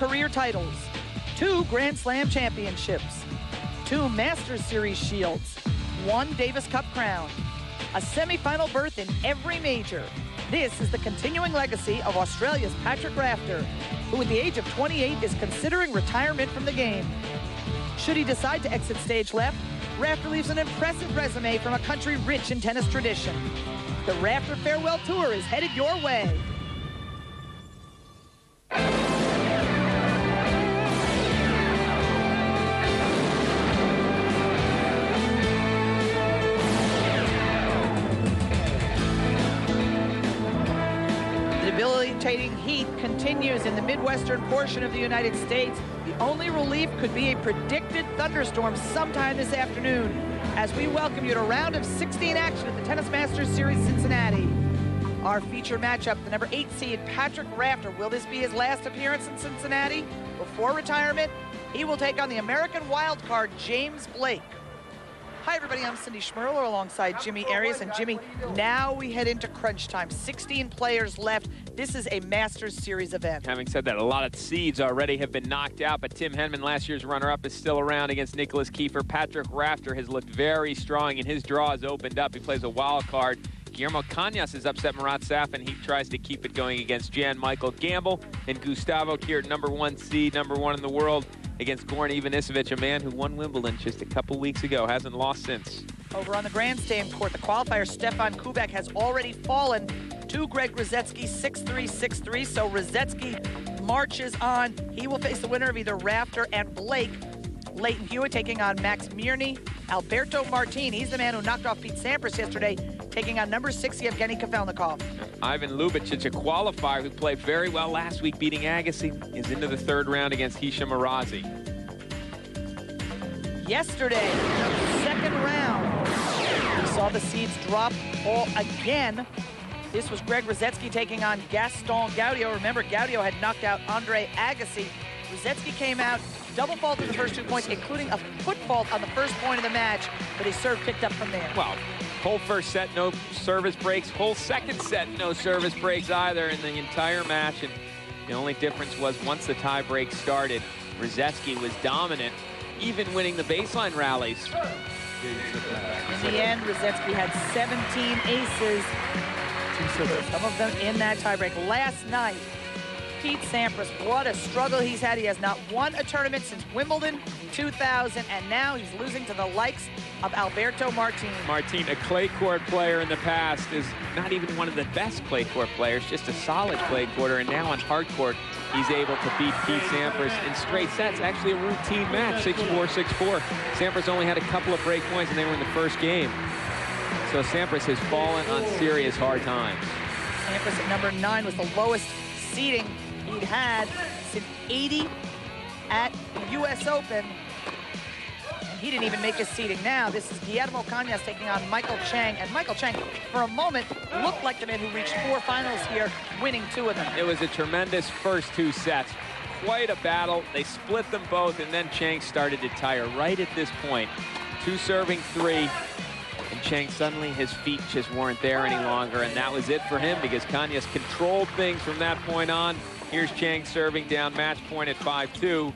career titles, 2 Grand Slam championships, 2 Masters Series shields, 1 Davis Cup crown, a semifinal berth in every major. This is the continuing legacy of Australia's Patrick Rafter, who at the age of 28 is considering retirement from the game. Should he decide to exit stage left, Rafter leaves an impressive resume from a country rich in tennis tradition. The Rafter Farewell Tour is headed your way. Debilitating heat continues in the Midwestern portion of the United States. The only relief could be a predicted thunderstorm sometime this afternoon as we welcome you to round of 16 action at the Tennis Masters Series Cincinnati. Our featured matchup, the number 8 seed Patrick Rafter. Will this be his last appearance in Cincinnati before retirement? He will take on the American wildcard James Blake. Hi everybody, I'm Cindy Schmerler alongside Jimmy Arias. And Jimmy, now we head into crunch time. 16 players left. This is a Masters Series event. Having said that, a lot of seeds already have been knocked out, but Tim Henman, last year's runner-up, is still around against Nicholas Kiefer. Patrick Rafter has looked very strong, and his draw has opened up. He plays a wild card. Guillermo Cañas has upset Marat Safin. He tries to keep it going against Jan-Michael Gamble. And Gustavo Kiert, number 1 seed, number 1 in the world, against Goran Ivanisevic, a man who won Wimbledon just a couple weeks ago, hasn't lost since. Over on the grandstand court, the qualifier Stefan Kubek has already fallen to Greg Ruzetsky, 6-3, 6-3. So Ruzetsky marches on. He will face the winner of either Rafter and Blake. Leighton Hewitt taking on Max Mirny. Alberto Martin, he's the man who knocked off Pete Sampras yesterday, taking on number 6 Yevgeny Kafelnikov. Ivan Lubicic, a qualifier who played very well last week, beating Agassi, is into the 3rd round against Hisham Arazi. Yesterday, 2nd round, we saw the seeds drop all again. This was Greg Ruzetsky taking on Gaston Gaudio. Remember, Gaudio had knocked out Andre Agassi. Ruzetsky came out, double faulted the first 2 points, including a foot fault on the first point of the match, but his serve picked up from there. Well, whole first set, no service breaks. Whole second set, no service breaks either in the entire match. And the only difference was once the tie break started, Ruzetsky was dominant, even winning the baseline rallies. In the end, Ruzetsky had 17 aces, some of them in that tiebreak. Last night, Pete Sampras, what a struggle he's had. He has not won a tournament since Wimbledon 2000, and now he's losing to the likes of Alberto Martin. Martin, a clay court player in the past, is not even one of the best clay court players, just a solid clay courter, and now on hard court, he's able to beat Pete Sampras in straight sets. Actually a routine match, 6-4, 6-4. Sampras only had a couple of break points, and they were in the first game. So Sampras has fallen on serious hard times. Sampras at number 9 was the lowest seeding he'd had since 80 at the US Open. And he didn't even make his seeding. Now this is Guillermo Cañas taking on Michael Chang. And Michael Chang, for a moment, looked like the man who reached 4 finals here, winning 2 of them. It was a tremendous first 2 sets. Quite a battle. They split them both, and then Chang started to tire right at this point. 2 serving 3. And Chang, suddenly his feet just weren't there any longer, and that was it for him because Cañas controlled things from that point on. Here's Chang serving down match point at 5-2.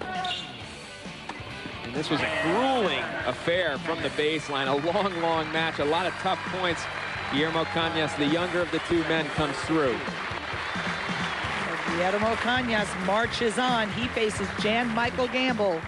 And this was a grueling affair from the baseline, a long, long match, a lot of tough points. Guillermo Cañas, the younger of the 2 men, comes through. Guillermo Cañas marches on. He faces Jan-Michael Gamble.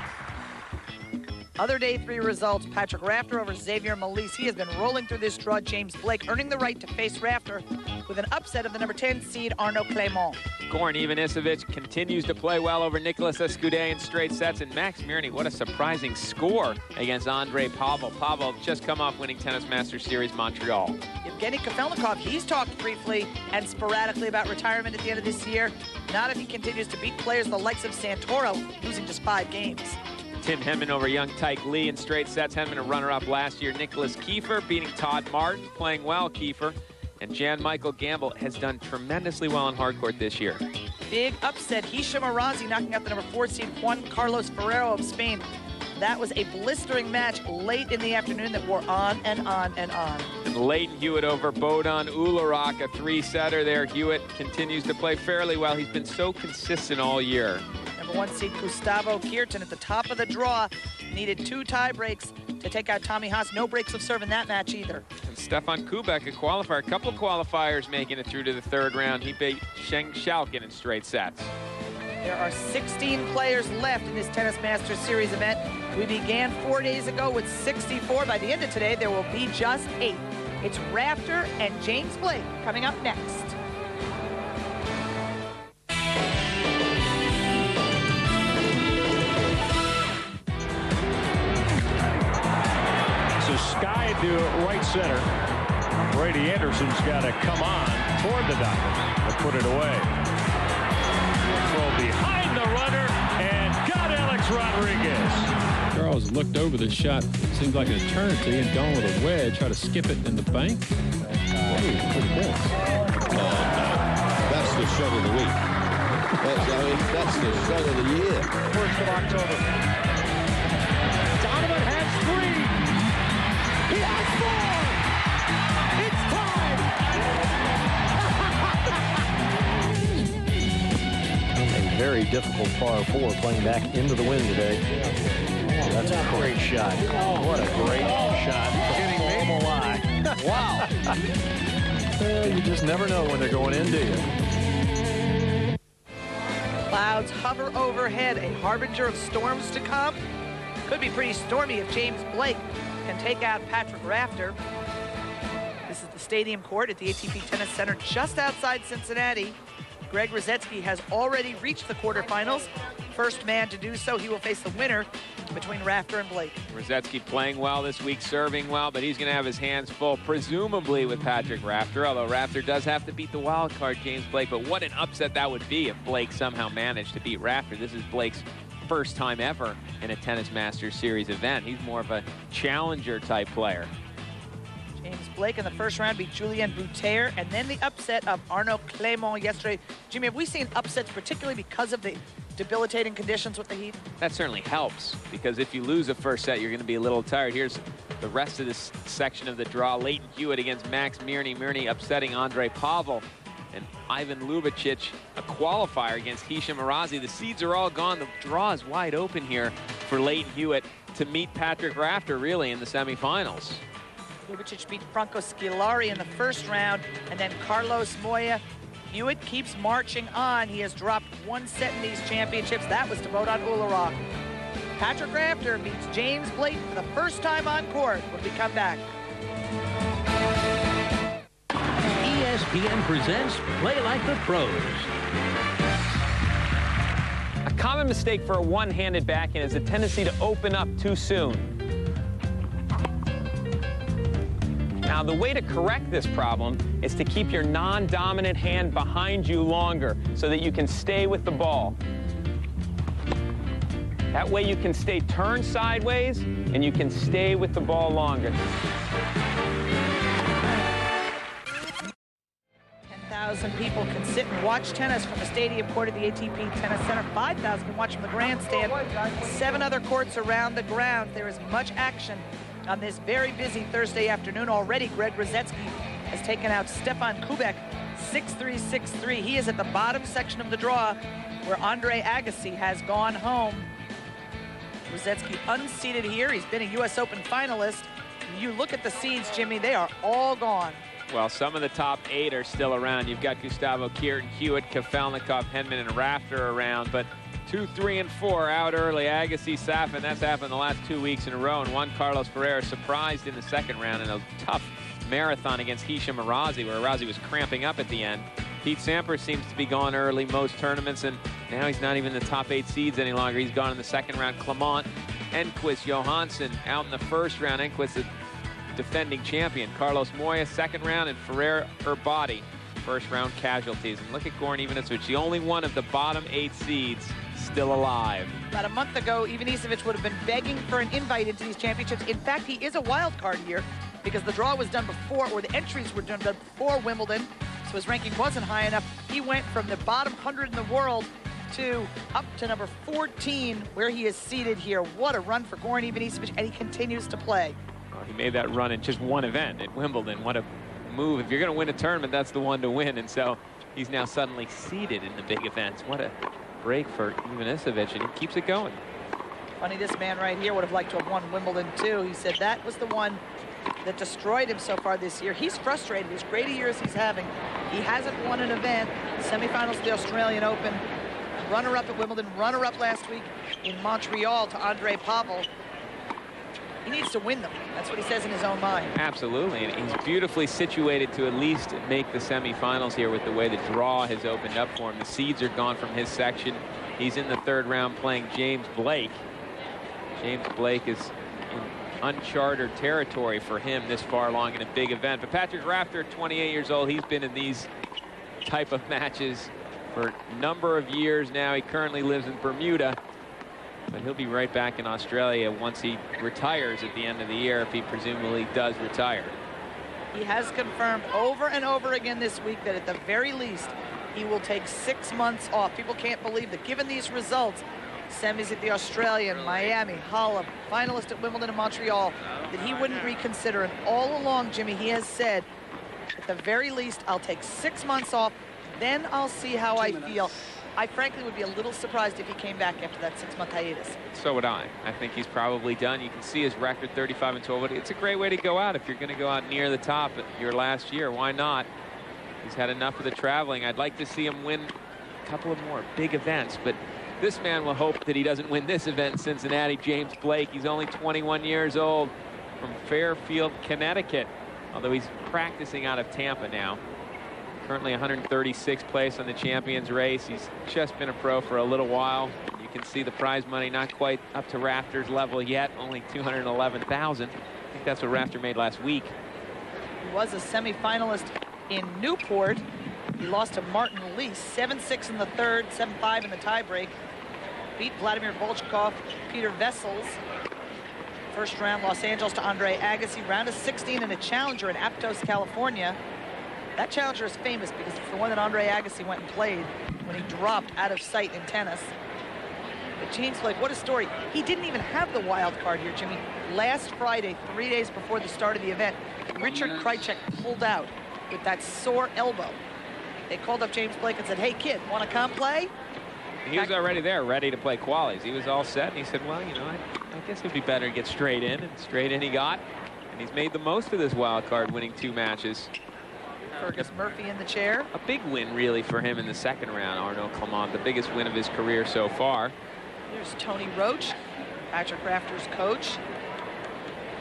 Other day 3 results, Patrick Rafter over Xavier Malisse. He has been rolling through this draw. James Blake earning the right to face Rafter with an upset of the number 10 seed Arnaud Clément. Goran Ivanisevic continues to play well over Nicolas Escudé in straight sets. And Max Mirny, what a surprising score against Andre Pavel. Pavel just come off winning Tennis Masters Series Montreal. Yevgeny Kafelnikov, he's talked briefly and sporadically about retirement at the end of this year. Not if he continues to beat players the likes of Santoro, losing just 5 games. Tim Henman over young Tyke Lee in straight sets. Henman a runner-up last year. Nicholas Kiefer beating Todd Martin, playing well, Kiefer. And Jan-Michael Gamble has done tremendously well on hard court this year. Big upset. Hisham Arazi knocking out the number 4 seed Juan Carlos Ferrero of Spain. That was a blistering match late in the afternoon that wore on and on and on. And Leighton Hewitt over Bodan Ularok, a 3-setter there. Hewitt continues to play fairly well. He's been so consistent all year. #1 seed Gustavo Kirten at the top of the draw needed 2 tie breaks to take out Tommy Haas. No breaks of serve in that match either. And Stefan Kubek, a qualifier, a couple of qualifiers making it through to the 3rd round. He beat Sheng Xiaoqin in straight sets. There are 16 players left in this Tennis Masters Series event. We began 4 days ago with 64. By the end of today, there will be just 8. It's Rafter and James Blake coming up next. So Sky to right center. Brady Anderson's got to come on toward the diamond and put it away. Throw behind the runner and got Alex Rodriguez. Charles looked over the shot, seemed like an eternity, and gone with a wedge, try to skip it in the bank. Pretty cool. That's the shot of the week. That's the shot of the year. 1st of October. Donovan has 3. He has 4. It's time. A very difficult par 4 playing back into the wind today. Oh, that's a great shot. Oh, what a great shot. Hitting Mabel eye. Wow. You just never know when they're going in, do you? Clouds hover overhead, a harbinger of storms to come. Could be pretty stormy if James Blake can take out Patrick Rafter. This is the stadium court at the ATP Tennis Center just outside Cincinnati. Greg Rosetsky has already reached the quarterfinals. First man to do so, he will face the winner between Rafter and Blake. Rosetsky playing well this week, serving well, but he's going to have his hands full, presumably with Patrick Rafter, although Rafter does have to beat the wild card, James Blake. But what an upset that would be if Blake somehow managed to beat Rafter. This is Blake's first time ever in a Tennis Masters Series event. He's more of a challenger type player. James Blake in the first round beat Julien Bouter, and then the upset of Arnaud Clément yesterday. Jimmy, have we seen upsets particularly because of the debilitating conditions with the heat? That certainly helps, because if you lose a first set, you're going to be a little tired. Here's the rest of this section of the draw. Leighton Hewitt against Max Mirny. Mirny upsetting Andre Pavel. And Ivan Lubicic, a qualifier against Hisham Arazi. The seeds are all gone. The draw is wide open here for Leighton Hewitt to meet Patrick Rafter, really, in the semifinals. Lubicic beat Franco Scolari in the first round, and then Carlos Moya. Hewitt keeps marching on. He has dropped 1 set in these championships. That was to Bodan Ularov. Patrick Rafter meets James Blake for the first time on court when we come back. ESPN presents Play Like the Pros. A common mistake for a one-handed backhand is a tendency to open up too soon. Now, the way to correct this problem is to keep your non-dominant hand behind you longer so that you can stay with the ball. That way you can stay turned sideways and you can stay with the ball longer. 10,000 people can sit and watch tennis from the stadium court at the ATP Tennis Center. 5,000 can watch from the grandstand. 7 other courts around the ground. There is much action on this very busy Thursday afternoon. Already, Greg Rosetsky has taken out Stefan Kubek 6-3, 6-3. He is at the bottom section of the draw where Andre Agassi has gone home. Rosetsky unseated here. He's been a U.S. Open finalist. You look at the seeds, Jimmy, they are all gone. Well, some of the top 8 are still around. You've got Gustavo Kirten, Hewitt, Kafelnikov, Henman, and Rafter around, but 2, 3, and 4 out early. Agassi, Safin, that's happened the last 2 weeks in a row. And Juan Carlos Ferreira surprised in the second round in a tough marathon against Hisham Arazi, where Arazi was cramping up at the end. Pete Sampras seems to be gone early most tournaments, and now he's not even in the top 8 seeds any longer. He's gone in the second round. Clement, Enquist, Johansson out in the first round. Enquist, the defending champion. Carlos Moya, second round, and Ferrer Herbati, first round casualties. And look at Goran Ivanisevic, the only one of the bottom 8 seeds still alive. About a month ago, Ivanisevic would have been begging for an invite into these championships. In fact, he is a wild card here because the draw was done before, or the entries were done before Wimbledon, so his ranking wasn't high enough. He went from the bottom 100 in the world to up to number 14, where he is seated here. What a run for Goran Ivanisevic, and he continues to play. Well, he made that run in just one event at Wimbledon. What a move. If you're going to win a tournament, that's the one to win. And so he's now suddenly seated in the big events. What a break for Ivanisevic, and he keeps it going. Funny, this man right here would have liked to have won Wimbledon too. He said that was the one that destroyed him so far this year. He's frustrated. As great a year as he's having, he hasn't won an event. Semifinals of the Australian Open, runner-up at Wimbledon, runner-up last week in Montreal to Andre Pavel. He needs to win them. That's what he says in his own mind. Absolutely, and he's beautifully situated to at least make the semifinals here with the way the draw has opened up for him. The seeds are gone from his section. He's in the third round playing James Blake. James Blake is in uncharted territory for him this far along in a big event. But Patrick Rafter, 28 years old, he's been in these type of matches for a number of years now. He currently lives in Bermuda, but he'll be right back in Australia once he retires at the end of the year, if he presumably does retire. He has confirmed over and over again this week that at the very least he will take 6 months off. People can't believe that given these results, semis at the Australian, Miami, Hull, finalist at Wimbledon and Montreal, that he wouldn't reconsider. And all along, Jimmy, he has said, at the very least, I'll take 6 months off, then I'll see how I feel. I frankly would be a little surprised if he came back after that 6-month hiatus. So would I. I think he's probably done. You can see his record, 35-12. It's a great way to go out if you're going to go out near the top your last year. Why not? He's had enough of the traveling. I'd like to see him win a couple of more big events, but this man will hope that he doesn't win this event in Cincinnati. James Blake, he's only 21 years old, from Fairfield, Connecticut, although he's practicing out of Tampa now. Currently 136th place on the Champions race. He's just been a pro for a little while. You can see the prize money not quite up to Rafter's level yet, only $211,000. I think that's what Rafter made last week. He was a semifinalist in Newport. He lost to Martin Lee, 7-6 in the third, 7-5 in the tiebreak. Beat Vladimir Volchkov, Peter Vessels. First round, Los Angeles to Andre Agassi. Round of 16 in a challenger in Aptos, California. That challenger is famous because it's the one that Andre Agassi went and played when he dropped out of sight in tennis. But James Blake, what a story. He didn't even have the wild card here, Jimmy. Last Friday, 3 days before the start of the event, Richard Krajicek pulled out with that sore elbow. They called up James Blake and said, hey, kid, want to come play? He was already there, ready to play qualies. He was all set, and he said, well, you know, I guess it'd be better to get straight in, and straight in he got. And he's made the most of this wild card, winning 2 matches. Fergus Murphy in the chair. A big win, really, for him in the second round, Arnaud Clément, the biggest win of his career so far. There's Tony Roach, Patrick Rafter's coach.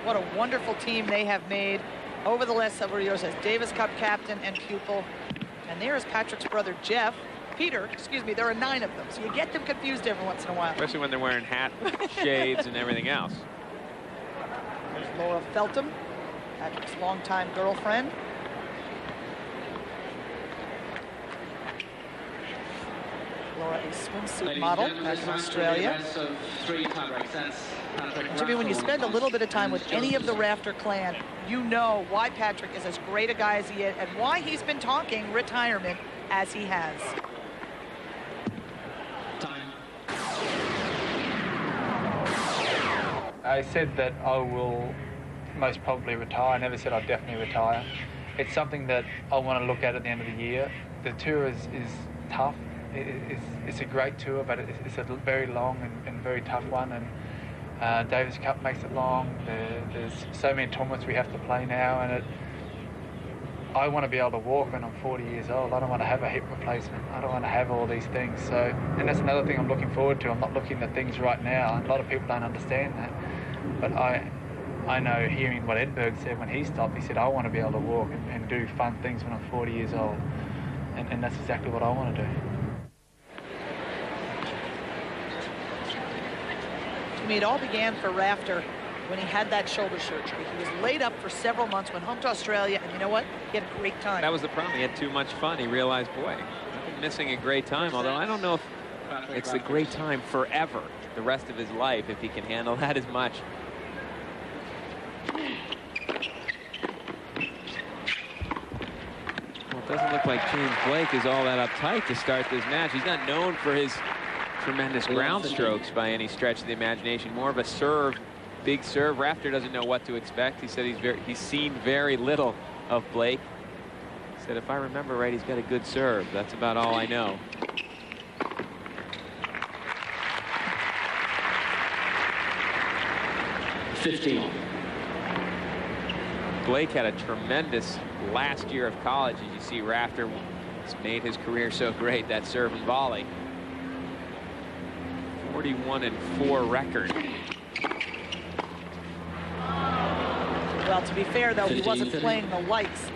What a wonderful team they have made over the last several years as Davis Cup captain and pupil. And there is Patrick's brother, Peter, excuse me, there are 9 of them. So you get them confused every once in a while. Especially when they're wearing hat, shades, and everything else. There's Laura Feltham, Patrick's longtime girlfriend. Laura, a swimsuit model back in Australia. Jimmy, when you spend a little bit of time with any of the Rafter clan, you know why Patrick is as great a guy as he is and why he's been talking retirement as he has. I said that I will most probably retire. I never said I'd definitely retire. It's something that I want to look at the end of the year. The tour is tough. It's a great tour, but it's a very long and very tough one. And Davis Cup makes it long. There's so many tournaments we have to play now, and I want to be able to walk when I'm 40 years old. I don't want to have a hip replacement. I don't want to have all these things. So, and that's another thing I'm looking forward to. I'm not looking at things right now. A lot of people don't understand that. But I know, hearing what Edberg said when he stopped, he said, I want to be able to walk and do fun things when I'm 40 years old. And that's exactly what I want to do. I mean, it all began for Rafter when he had that shoulder surgery. He was laid up for several months, went home to Australia, and you know what? He had a great time. That was the problem. He had too much fun. He realized, boy, I've been missing a great time, although I don't know if it's a great time forever, the rest of his life, if he can handle that as much. Well, it doesn't look like James Blake is all that uptight to start this match. He's not known for his tremendous ground strokes by any stretch of the imagination. More of a serve, big serve. Rafter doesn't know what to expect. He said he's seen very little of Blake. He said, if I remember right, he's got a good serve. That's about all I know. 15. Blake had a tremendous last year of college. As you see, Rafter has made his career so great, that serve and volley. 41-4 record. Well, to be fair, though, he 15, wasn't 30. playing the likes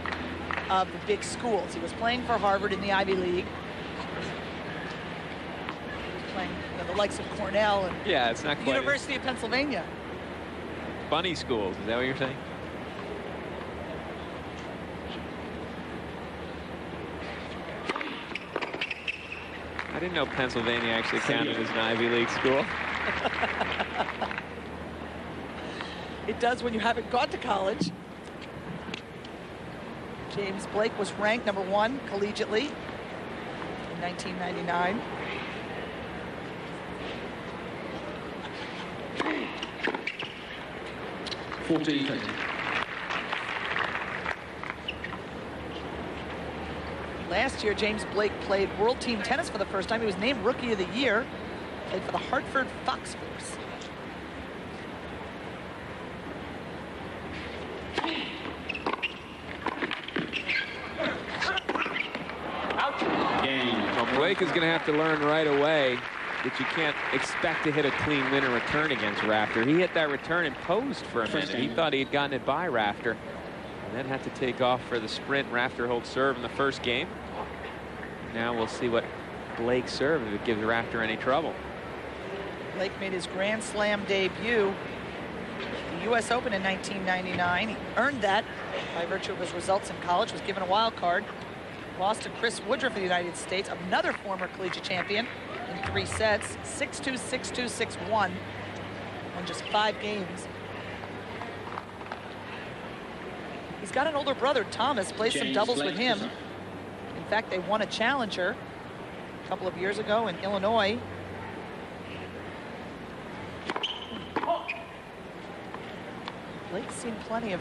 of the big schools. He was playing for Harvard in the Ivy League. He was playing the likes of Cornell and Yeah, it's not the quite University of Pennsylvania. bunny schools. Is that what you're saying? I didn't know Pennsylvania actually counted as an Ivy League school. It does when you haven't gone to college. James Blake was ranked #1 collegiately in 1999. Last year, James Blake played World Team Tennis for the first time. He was named Rookie of the Year. Played for the Hartford Fox Force. Well, Blake is going to have to learn right away that you can't expect to hit a clean winner return against Rafter. He hit that return and posed for a minute. He thought he had gotten it by Rafter and then had to take off for the sprint. Rafter holds serve in the first game. Now we'll see what Blake serves if it gives Rafter any trouble. Blake made his Grand Slam debut at the U.S. Open in 1999. He earned that by virtue of his results in college, was given a wild card. Lost to Chris Woodruff of the United States, another former collegiate champion, in 3 sets, 6-2, 6-2, 6-1, on just 5 games. He's got an older brother, Thomas, plays some doubles with him. In fact, they won a challenger a couple of years ago in Illinois. Blake's seen plenty of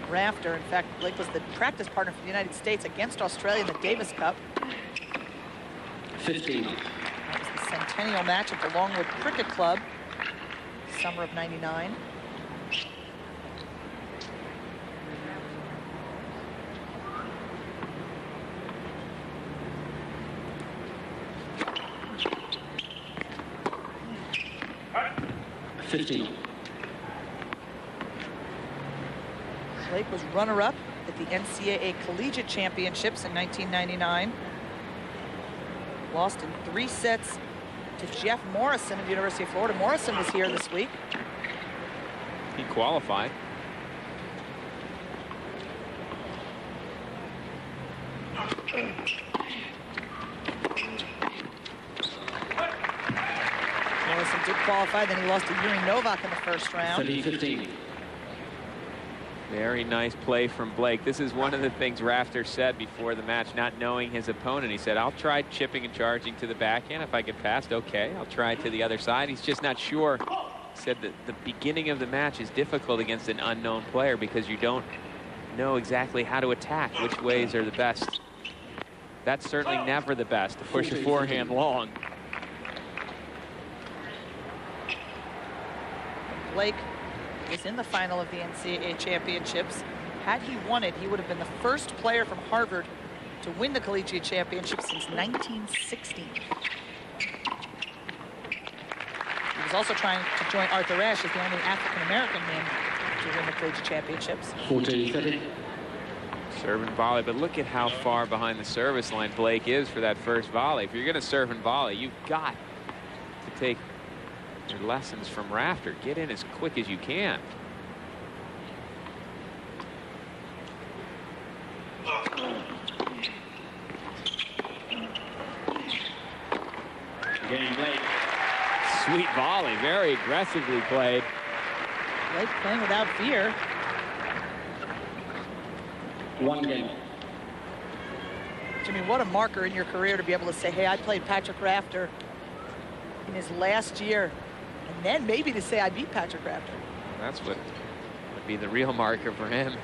Rafter. In fact, Blake was the practice partner for the United States against Australia in the Davis Cup. 15. That was the centennial match at the Longwood Cricket Club, summer of '99. Blake was runner-up at the NCAA Collegiate Championships in 1999. Lost in 3 sets to Jeff Morrison of the University of Florida. Morrison was here this week. He qualified. Morrison did qualify, then he lost to Yuri Novak in the first round. 15. Very nice play from Blake. This is one of the things Rafter said before the match, not knowing his opponent. He said, I'll try chipping and charging to the backhand. If I get past, okay. I'll try it to the other side. He's just not sure. He said that the beginning of the match is difficult against an unknown player because you don't know exactly how to attack, which ways are the best. That's certainly never the best, to push a forehand long. Blake was in the final of the NCAA championships. Had he won it, he would have been the first player from Harvard to win the collegiate championship since 1960. He was also trying to join Arthur Ashe as the only African-American man to win the collegiate championships. 14-30. Serve and volley, but look at how far behind the service line Blake is for that first volley. If you're going to serve and volley, you've got to take your lessons from Rafter. Get in as quick as you can. Sweet volley, very aggressively played. Blake playing without fear. 1 game. Jimmy, what a marker in your career to be able to say, hey, I played Patrick Rafter in his last year, and then maybe to say I beat Patrick Rafter. That's what would be the real marker for him.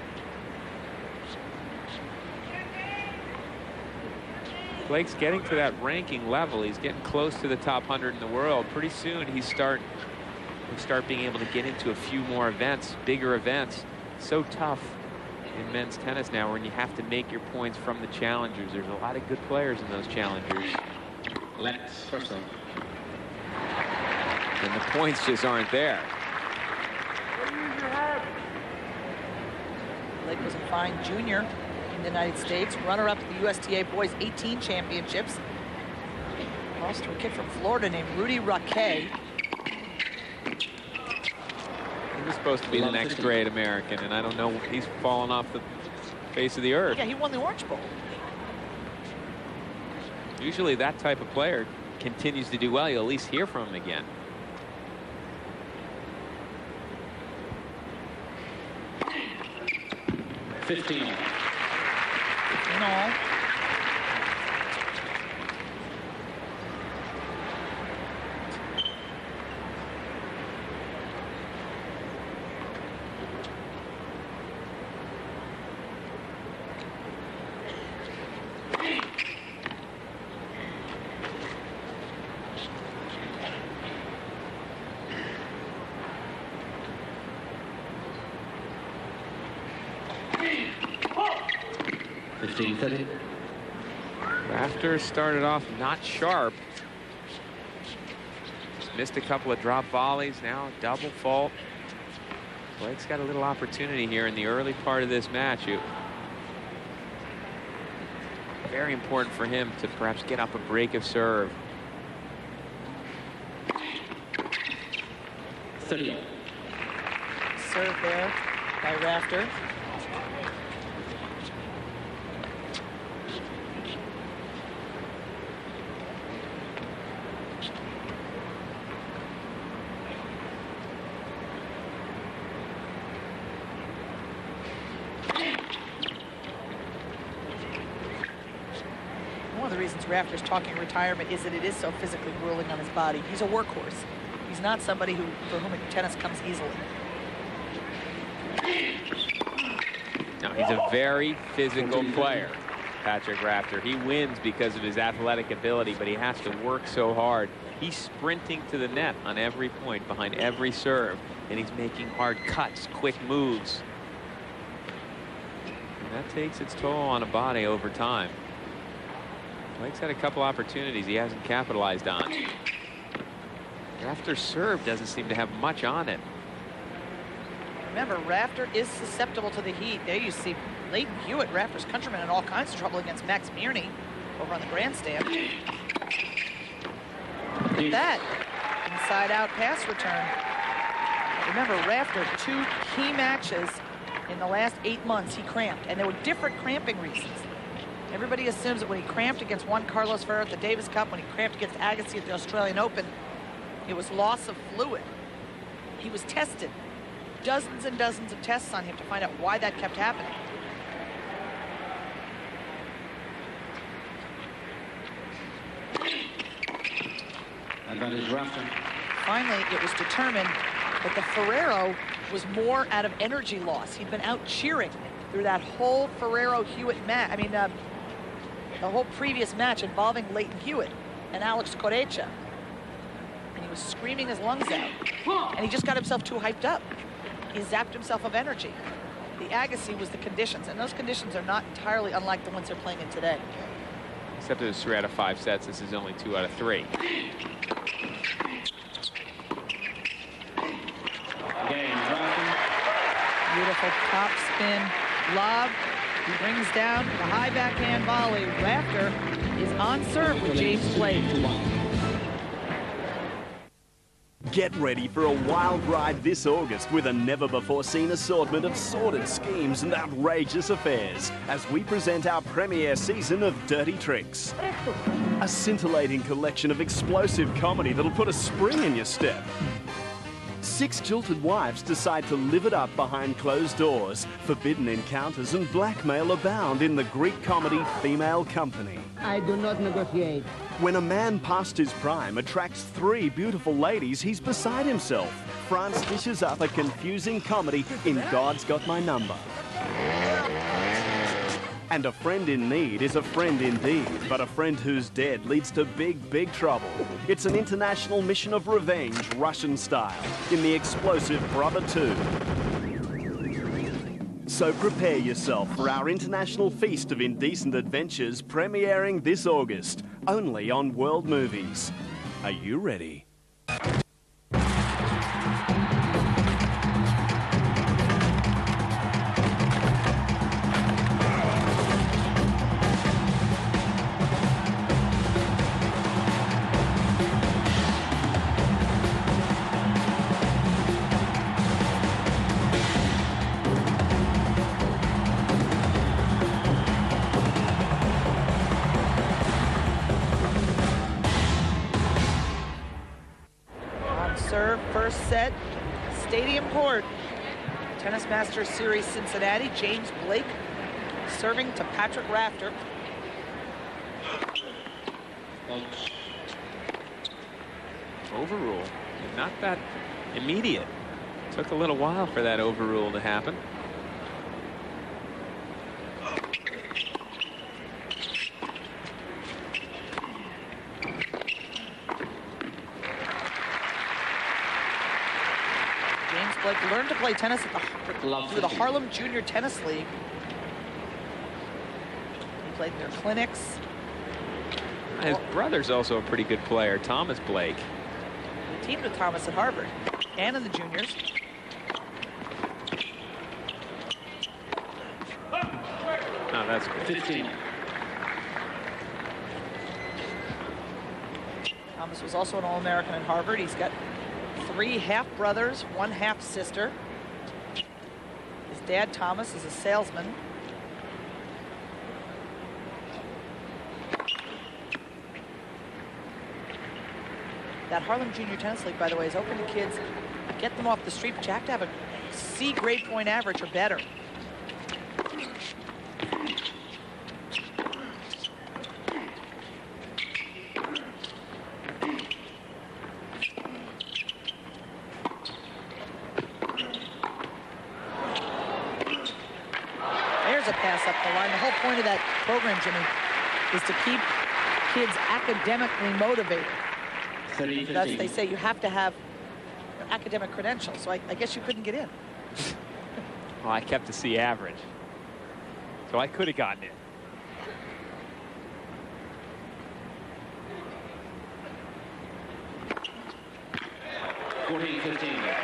Blake's getting to that ranking level. He's getting close to the top 100 in the world. Pretty soon he's starting We'll start being able to get into a few more events, bigger events. So tough in men's tennis now when you have to make your points from the challengers. There's a lot of good players in those challengers. Let's first off. And the points just aren't there. Blake was a fine junior in the United States, runner-up at the USTA Boys 18 Championships. Lost to a kid from Florida named Rudy Raquet. He was supposed to be the next great American, and I don't know, he's fallen off the face of the earth. Yeah, he won the Orange Bowl. Usually that type of player continues to do well. You'll at least hear from him again. $15 all. In all. Rafter started off not sharp. Just missed a couple of drop volleys. Now double fault. Blake's got a little opportunity here in the early part of this match. Very important for him to perhaps get up a break of serve. 30. Serve there by Rafter. Rafter's talking retirement is that it is so physically grueling on his body. He's a workhorse. He's not somebody for whom tennis comes easily. No, he's a very physical player, Patrick Rafter. He wins because of his athletic ability, but he has to work so hard. He's sprinting to the net on every point, behind every serve, and he's making hard cuts, quick moves. And that takes its toll on a body over time. Blake's had a couple opportunities he hasn't capitalized on. Rafter's serve doesn't seem to have much on it. Remember, Rafter is susceptible to the heat. There you see Leighton Hewitt, Rafter's countryman, in all kinds of trouble against Max Mirny over on the grandstand. Look at that. Inside-out pass return. Remember, Rafter, 2 key matches in the last 8 months, he cramped. And there were different cramping reasons. Everybody assumes that when he cramped against Juan Carlos Ferrer at the Davis Cup, when he cramped against Agassi at the Australian Open, it was loss of fluid. He was tested. Dozens and dozens of tests on him to find out why that kept happening. Advantage Rafter. Finally, it was determined that the Ferrero was more out of energy loss. He'd been out cheering through that whole Ferrero-Hewitt match. I mean, the whole previous match involving Leighton Hewitt and Alex Correia. And he was screaming his lungs out. And he just got himself too hyped up. He zapped himself of energy. The Agassi was the conditions, and those conditions are not entirely unlike the ones they're playing in today. Except it was 3 out of 5 sets. This is only 2 out of 3. Beautiful top spin lob. He brings down the high backhand volley. Rafter is on serve with James Blake. Get ready for a wild ride this August with a never-before-seen assortment of sordid schemes and outrageous affairs as we present our premiere season of Dirty Tricks. A scintillating collection of explosive comedy that'll put a spring in your step. 6 jilted wives decide to live it up behind closed doors. Forbidden encounters and blackmail abound in the Greek comedy Female Company. I do not negotiate. When a man past his prime attracts 3 beautiful ladies, he's beside himself. France dishes up a confusing comedy in God's Got My Number. And a friend in need is a friend indeed, but a friend who's dead leads to big, big trouble. It's an international mission of revenge, Russian style, in the explosive Brother 2. So prepare yourself for our international feast of indecent adventures premiering this August, only on World Movies. Are you ready? Serve first set, Stadium Court. Tennis Masters Series Cincinnati, James Blake serving to Patrick Rafter. Overrule, not that immediate. Took a little while for that overrule to happen. Blake learned to play tennis at through the Harlem Junior Tennis League. He played their clinics. His brother's also a pretty good player, Thomas Blake. He teamed with Thomas at Harvard and in the juniors. Oh, that's good. 15. Thomas was also an All-American at Harvard. He's got 3 half-brothers, 1 half-sister. His dad, Thomas, is a salesman. That Harlem Junior Tennis League, by the way, is open to kids. Get them off the street, but you have to have a C grade point average or better. Up the line. The whole point of that program, Jimmy, is to keep kids academically motivated. That's, they say you have to have academic credentials, so I guess you couldn't get in. Well, I kept a C average, so I could have gotten in. $14-15.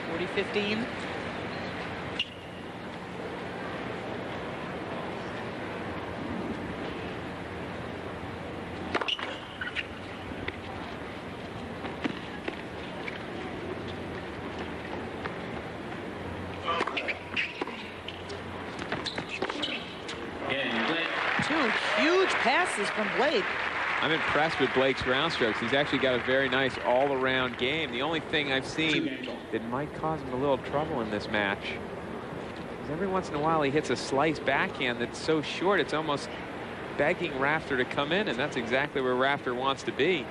40-15. Two huge passes from Blake. I'm impressed with Blake's ground strokes. He's actually got a very nice all-around game. The only thing I've seen that might cause him a little trouble in this match is every once in a while he hits a slice backhand that's so short it's almost begging Rafter to come in, and that's exactly where Rafter wants to be.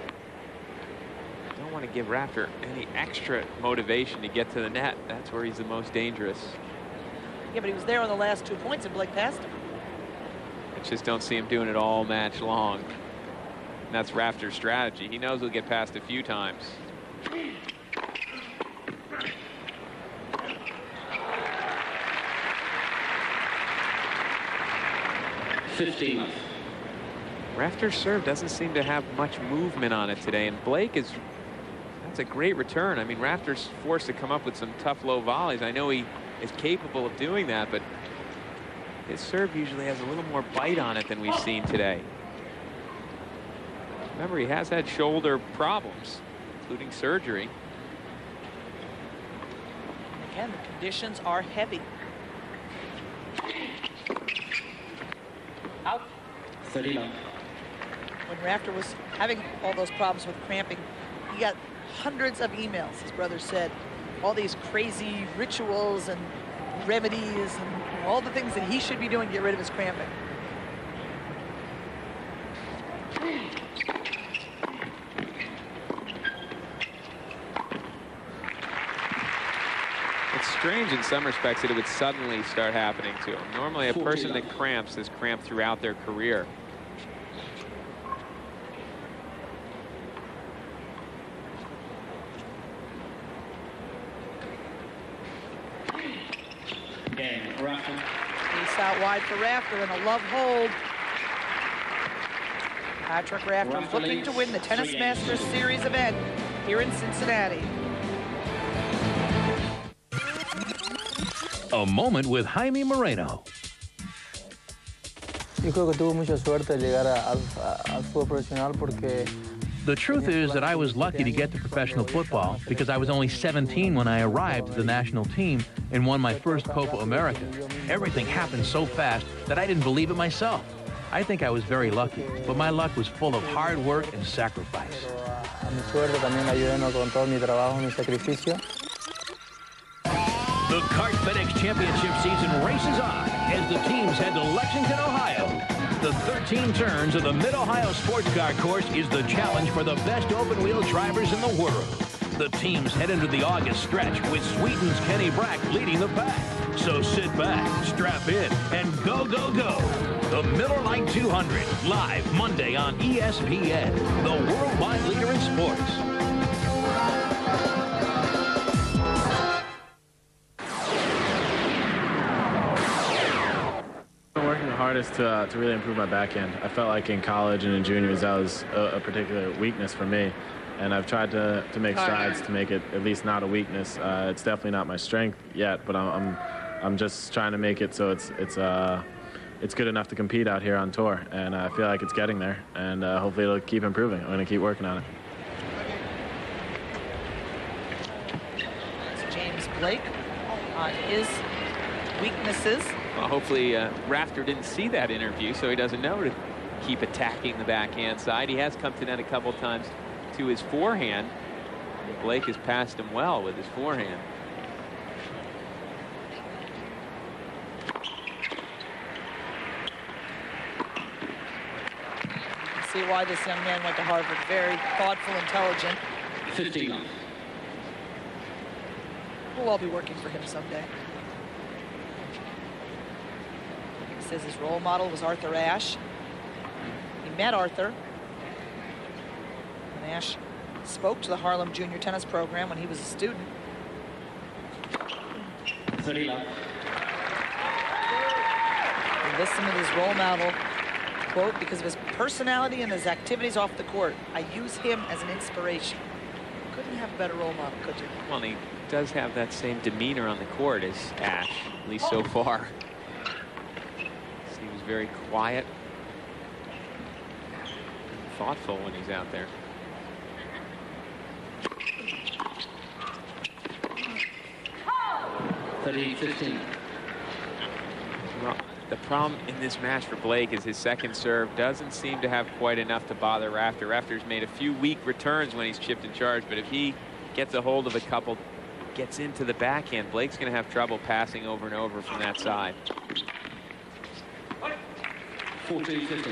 Don't want to give Rafter any extra motivation to get to the net. That's where he's the most dangerous. Yeah, but he was there on the last 2 points and Blake passed him. I just don't see him doing it all match long. And that's Rafter's strategy. He knows he'll get past a few times. Rafter's serve doesn't seem to have much movement on it today, and Blake is, that's a great return. I mean, Rafter's forced to come up with some tough low volleys. I know he is capable of doing that, but his serve usually has a little more bite on it than we've seen today. Remember, he has had shoulder problems, including surgery. Again, the conditions are heavy. Out. 39. When Rafter was having all those problems with cramping, he got hundreds of emails, his brother said. All these crazy rituals and remedies and all the things that he should be doing to get rid of his cramping. strange in some respects that it would suddenly start happening to him. Normally a person that cramps has cramped throughout their career. Rafter. He's out wide for Rafter and a love hold. Patrick Rafter looking to win the Tennis Masters Series event here in Cincinnati. A moment with Jaime Moreno. Yo creo que tuvo mucha suerte llegar al fútbol profesional porque The truth is that I was lucky to get to professional football because I was only 17 when I arrived at the national team and won my first Copa America. Everything happened so fast that I didn't believe it myself. I think I was very lucky, but my luck was full of hard work and sacrifice. A mi suerte también ayudando con todo mi trabajo, mi sacrificio. The Kart FedEx Championship season races on as the teams head to Lexington, Ohio. The 13 turns of the Mid-Ohio Sports Car Course is the challenge for the best open-wheel drivers in the world. The teams head into the August stretch with Sweden's Kenny Brack leading the pack. So sit back, strap in, and go, go, go. The Miller Lite 200, live Monday on ESPN, the worldwide leader in sports. Hardest to really improve my backhand. I felt like in college and in juniors that was a particular weakness for me, and I've tried to make strides to make it at least not a weakness. It's definitely not my strength yet, but I'm just trying to make it so it's good enough to compete out here on tour, and I feel like it's getting there, and hopefully it'll keep improving. I'm going to keep working on it. It's James Blake on his weaknesses. Well, hopefully Rafter didn't see that interview, so he doesn't know to keep attacking the backhand side. He has come to net a couple times to his forehand. Blake has passed him well with his forehand. See why this young man went to Harvard. Very thoughtful, intelligent. 15. We'll all be working for him someday. Says his role model was Arthur Ashe. He met Arthur. And Ashe spoke to the Harlem Junior Tennis Program when he was a student. 30 love. He listened to his role model, quote, because of his personality and his activities off the court. I use him as an inspiration. Couldn't have a better role model, could you? Well, he does have that same demeanor on the court as Ashe, at least so far. Very quiet, thoughtful when he's out there. Well, the problem in this match for Blake is his second serve doesn't seem to have quite enough to bother Rafter. Rafter's made a few weak returns when he's chipped in charge, but if he gets a hold of a couple, gets into the backhand, Blake's going to have trouble passing over and over from that side. 14-15.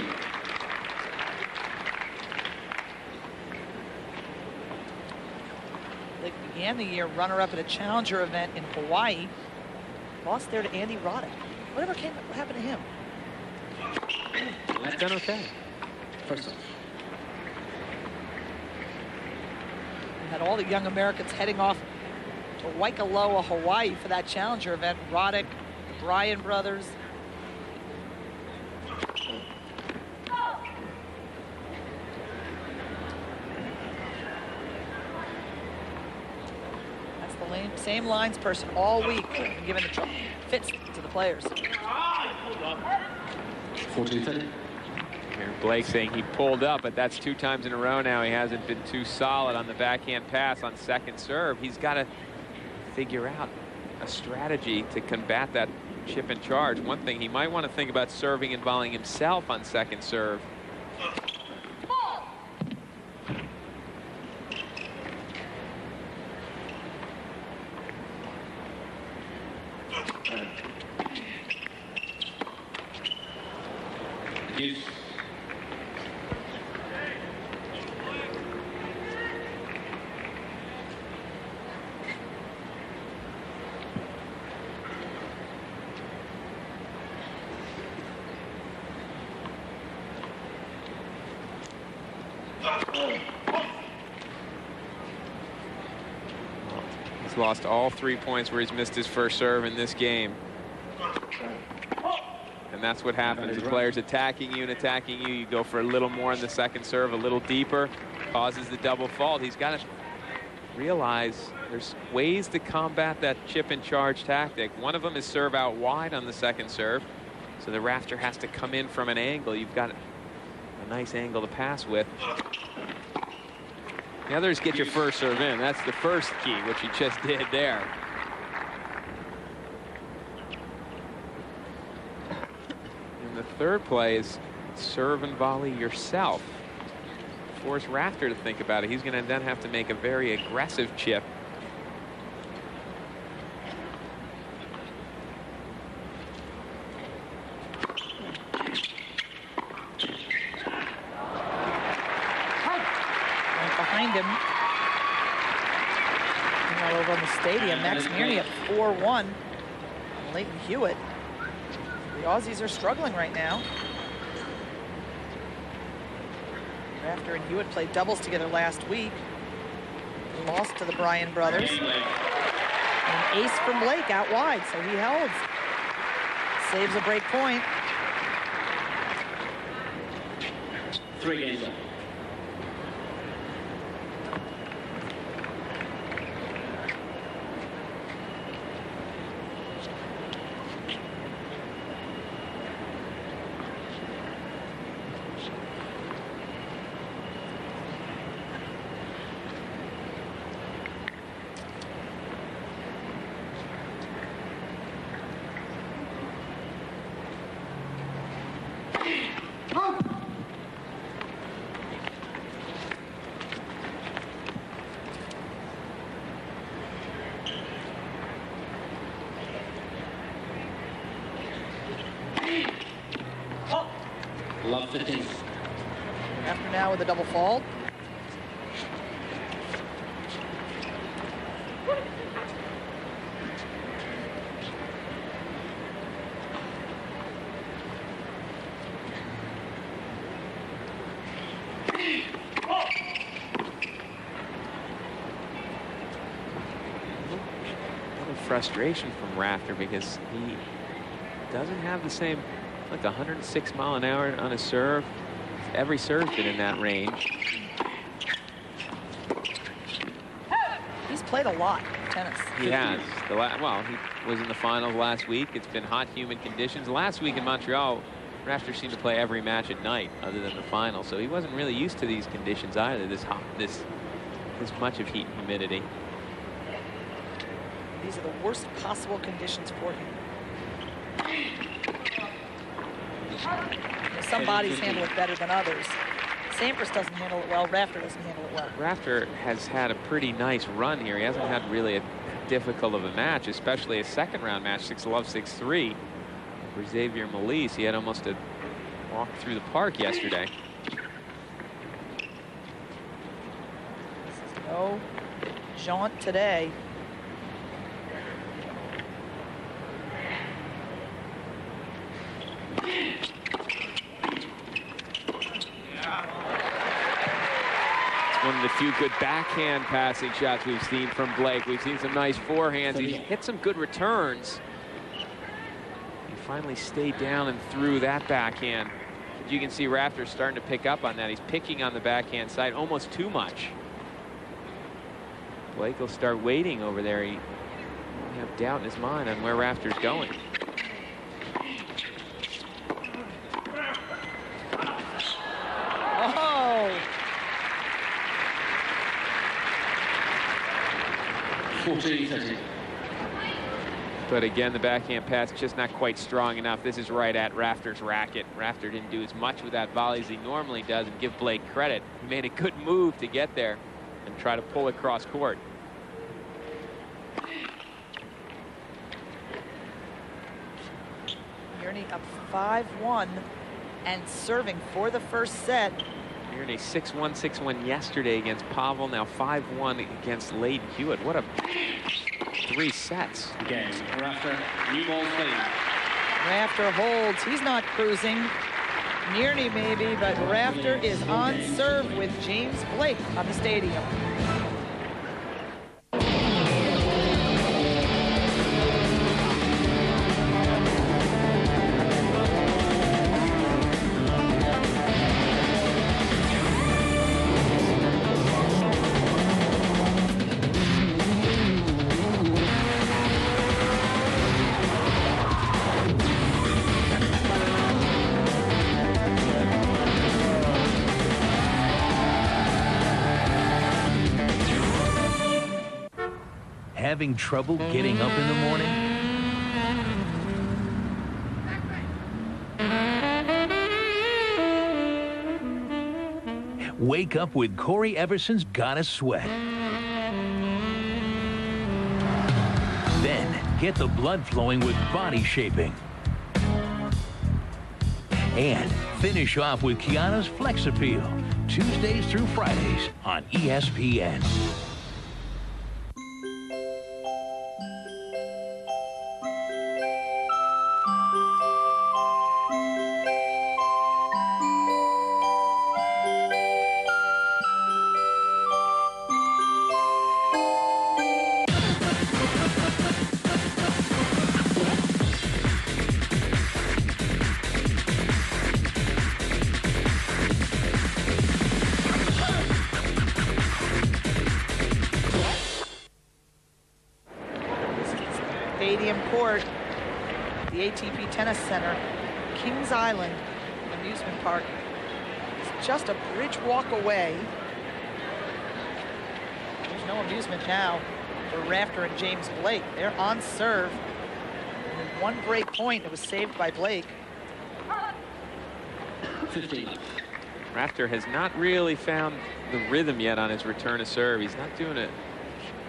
Blake began the year runner-up at a challenger event in Hawaii. Lost there to Andy Roddick. What happened to him? That's done okay. First off. We had all the young Americans heading off to Waikoloa, Hawaii for that challenger event. Roddick, the Bryan brothers. Same lines person all week, giving the fits to the players. 14-30. Blake saying he pulled up, but that's 2 times in a row now. He hasn't been too solid on the backhand pass on second serve. He's got to figure out a strategy to combat that chip and charge. One thing, he might want to think about serving and volleying himself on second serve. Yes. He's lost all 3 points where he's missed his first serve in this game. And that's what happens. The player's attacking you and attacking you. You go for a little more in the second serve, a little deeper, causes the double fault. He's got to realize there's ways to combat that chip and charge tactic. One of them is serve out wide on the second serve. So the Rafter has to come in from an angle. You've got a nice angle to pass with. The other is get your first serve in. That's the first key, which he just did there. And the third play is serve and volley yourself. Force Rafter to think about it. He's going to then have to make a very aggressive chip. Behind him. All over on the stadium. Max Mirny at 4-1. Leighton Hewitt. The Aussies are struggling right now. Rafter and Hewitt played doubles together last week. They lost to the Bryan brothers. An ace from Blake out wide, so he held. Saves a break point. 3 games left. Love 15. After now with a double fault. Frustration from Rafter because he doesn't have the same, like 106 mile an hour on his serve. Every serve's been in that range. He's played a lot of tennis. He has. Well, he was in the finals last week. It's been hot, humid conditions. Last week in Montreal, Rafter seemed to play every match at night other than the final, so he wasn't really used to these conditions either, this hot, this much of heat and humidity. These are the worst possible conditions for him. Some bodies handle it better than others. Sampras doesn't handle it well. Rafter doesn't handle it well. Rafter has had a pretty nice run here. He hasn't had really a difficult of a match, especially a second round match, 6-love, 6-3 for Xavier Malisse. He had almost a walk through the park yesterday. No jaunt today. One of the few good backhand passing shots we've seen from Blake. We've seen some nice forehands. He's hit some good returns. He finally stayed down and threw that backhand. But you can see Rafter starting to pick up on that. He's picking on the backhand side almost too much. Blake will start waiting over there. He may have doubt in his mind on where Rafter's going. Oh! 14-30. But again, the backhand pass just not quite strong enough. This is right at Rafter's racket. Rafter didn't do as much with that volley as he normally does, and give Blake credit. He made a good move to get there and try to pull across court. Mirny up 5-1 and serving for the first set. Mirny 6-1, 6-1 yesterday against Pavel. Now 5-1 against Leighton Hewitt. What a 3 sets. Game. Rafter, new ball, please. Rafter holds. He's not cruising. McNerney maybe, but Rafter is on serve with James Blake on the stadium. Having trouble getting up in the morning? Wake up with Corey Everson's Gotta Sweat. Then get the blood flowing with Body Shaping. And finish off with Kiana's Flex Appeal, Tuesdays through Fridays on ESPN. Stadium Court, the ATP Tennis Center, Kings Island Amusement Park. It's just a bridge walk away. There's no amusement now for Rafter and James Blake. They're on serve. And one break point, it was saved by Blake. 15. Rafter has not really found the rhythm yet on his return to serve. He's not doing a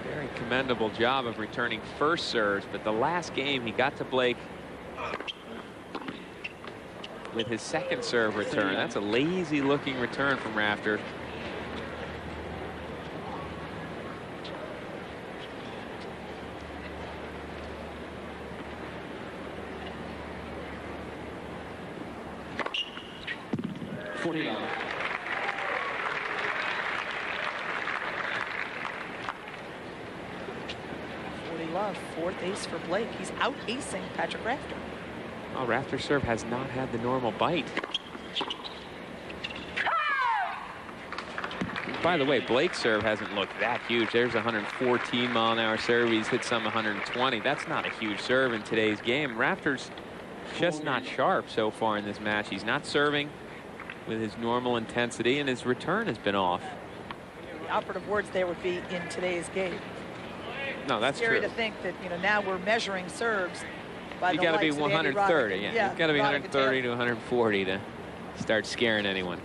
very commendable job of returning first serves, but the last game he got to Blake with his second serve return. That's a lazy looking return from Rafter. $40. Love, fourth ace for Blake. He's out acing Patrick Rafter. Oh, Rafter's serve has not had the normal bite. By the way, Blake's serve hasn't looked that huge. There's a 114-mile-an-hour serve. He's hit some 120. That's not a huge serve in today's game. Rafter's just not sharp so far in this match. He's not serving with his normal intensity, and his return has been off. The operative words there would be in today's game. No, that's scary true. to think that, you know, now we're measuring serves by you the got to be likes of Andy 130. Roddick. Yeah, you've got to be 130 to 140 to start scaring anyone.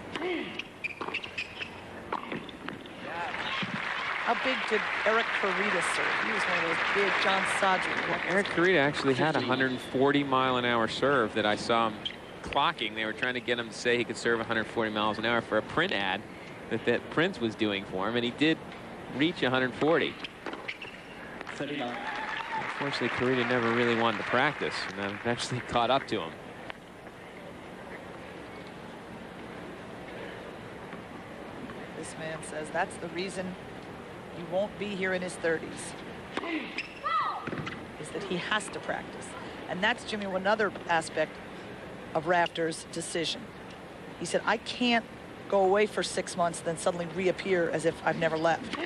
How big did Eric Carita serve? He was one of those big John Sodry. Eric Carita actually had a 140-mile-an-hour serve that I saw him clocking. They were trying to get him to say he could serve 140 miles an hour for a print ad that Prince was doing for him, and he did reach 140. Unfortunately, Carita never really wanted to practice, and then eventually caught up to him. This man says that's the reason he won't be here in his 30s, is that he has to practice. And that's, Jimmy, another aspect of Rafter's decision. He said, I can't go away for 6 months, then suddenly reappear as if I've never left.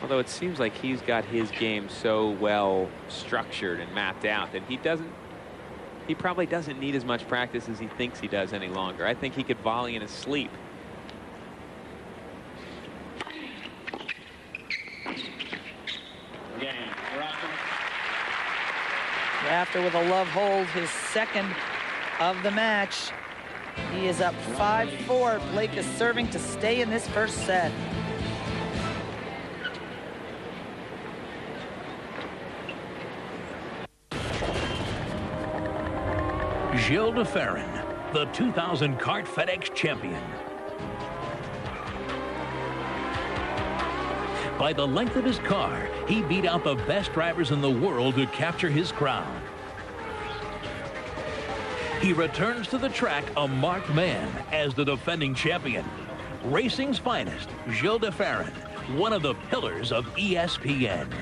Although it seems like he's got his game so well structured and mapped out that he probably doesn't need as much practice as he thinks he does any longer. I think he could volley in his sleep. Rafter with a love hold, his second of the match. He is up 5-4. Blake is serving to stay in this first set. Gilles de Ferran, the 2000 Kart FedEx champion. By the length of his car, he beat out the best drivers in the world to capture his crown. He returns to the track a marked man as the defending champion. Racing's finest, Gilles de Ferran, one of the pillars of ESPN.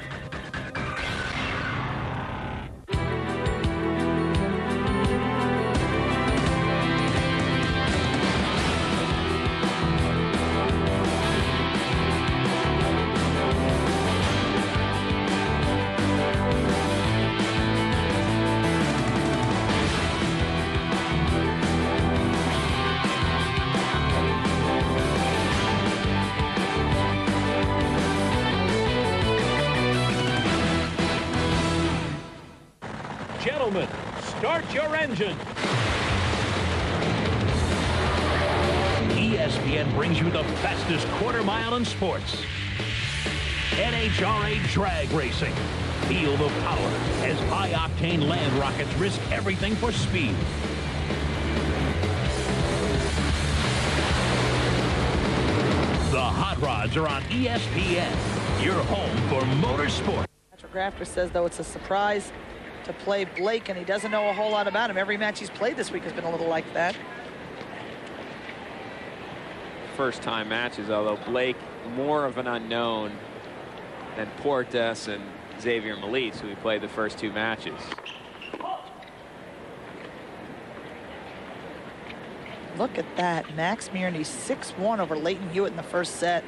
Gentlemen, start your engine. ESPN brings you the fastest quarter mile in sports. NHRA drag racing. Feel the power as high-octane land rockets risk everything for speed. The hot rods are on ESPN, your home for motorsport. Rafter says, though, it's a surprise to play Blake, and he doesn't know a whole lot about him. Every match he's played this week has been a little like that. First-time matches, although Blake more of an unknown than Portes and Xavier Malisse, who he played the first two matches. Look at that. Max Mirny 6-1 over Leighton Hewitt in the first set.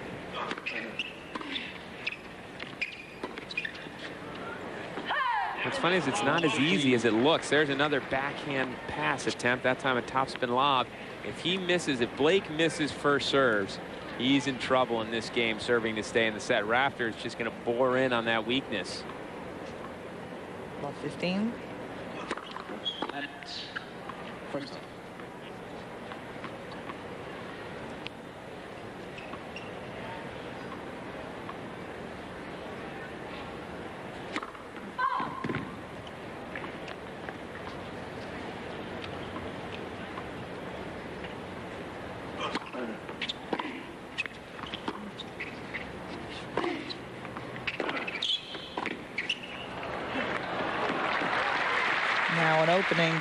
What's funny is it's not as easy as it looks. There's another backhand pass attempt, that time a topspin lob. If he misses, if Blake misses first serves, he's in trouble in this game, serving to stay in the set. Rafter is just going to bore in on that weakness. About 15. First. Now an opening.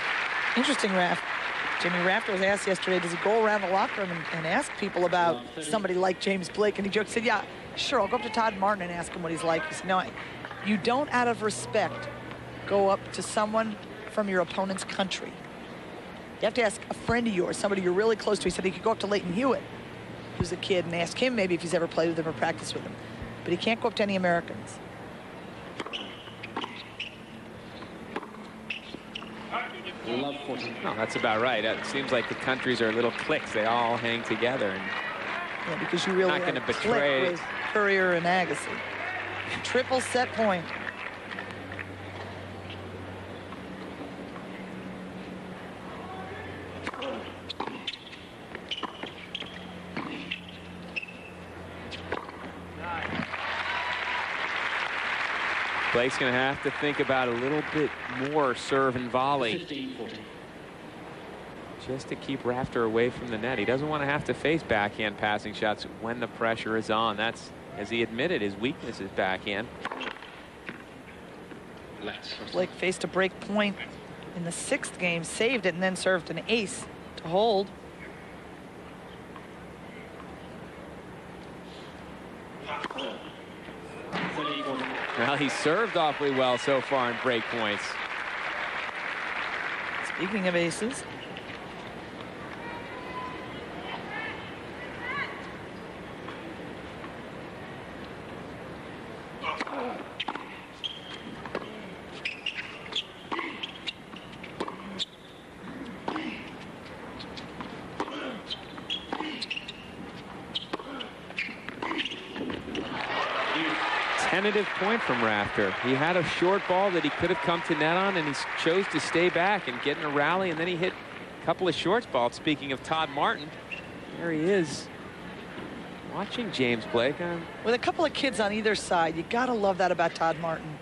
Interesting, Jimmy Rafter was asked yesterday, does he go around the locker room and ask people about somebody like James Blake? And he joked, said, yeah, sure, I'll go up to Todd Martin and ask him what he's like. He said, no, you don't, out of respect, go up to someone from your opponent's country. You have to ask a friend of yours, somebody you're really close to. He said he could go up to Leighton Hewitt, who's a kid, and ask him maybe if he's ever played with him or practiced with him. But he can't go up to any Americans. No, that's about right. It seems like the countries are little cliques. They all hang together. And yeah, because you really not going to betray with Courier and Agassi. Triple set point. Blake's going to have to think about a little bit more serve and volley 15-14. just to keep Rafter away from the net. He doesn't want to have to face backhand passing shots when the pressure is on. That's, as he admitted, his weakness is backhand. Blake faced a break point in the 6th game, saved it, and then served an ace to hold. Well, he served awfully well so far in break points. Speaking of aces, tentative point from Rafter. He had a short ball that he could have come to net on, and he chose to stay back and get in a rally, and then he hit a couple of short balls. Speaking of Todd Martin, there he is watching James Blake. With a couple of kids on either side, you gotta love that about Todd Martin.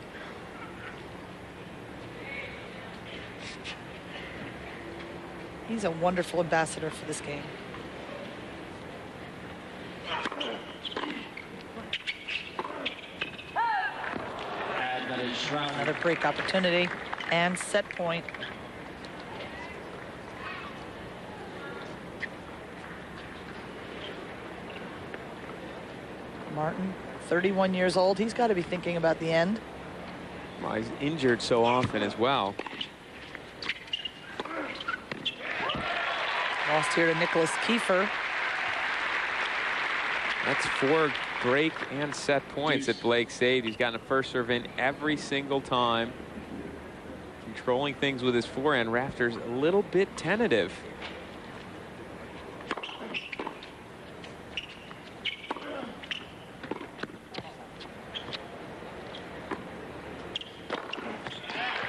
He's a wonderful ambassador for this game. Break opportunity and set point. Martin, 31 years old. He's got to be thinking about the end. Well, he's injured so often as well. Lost here to Nicholas Kiefer. That's 4 break and set points that Blake saved. He's gotten a first serve in every single time. Controlling things with his forehand. Rafter's a little bit tentative.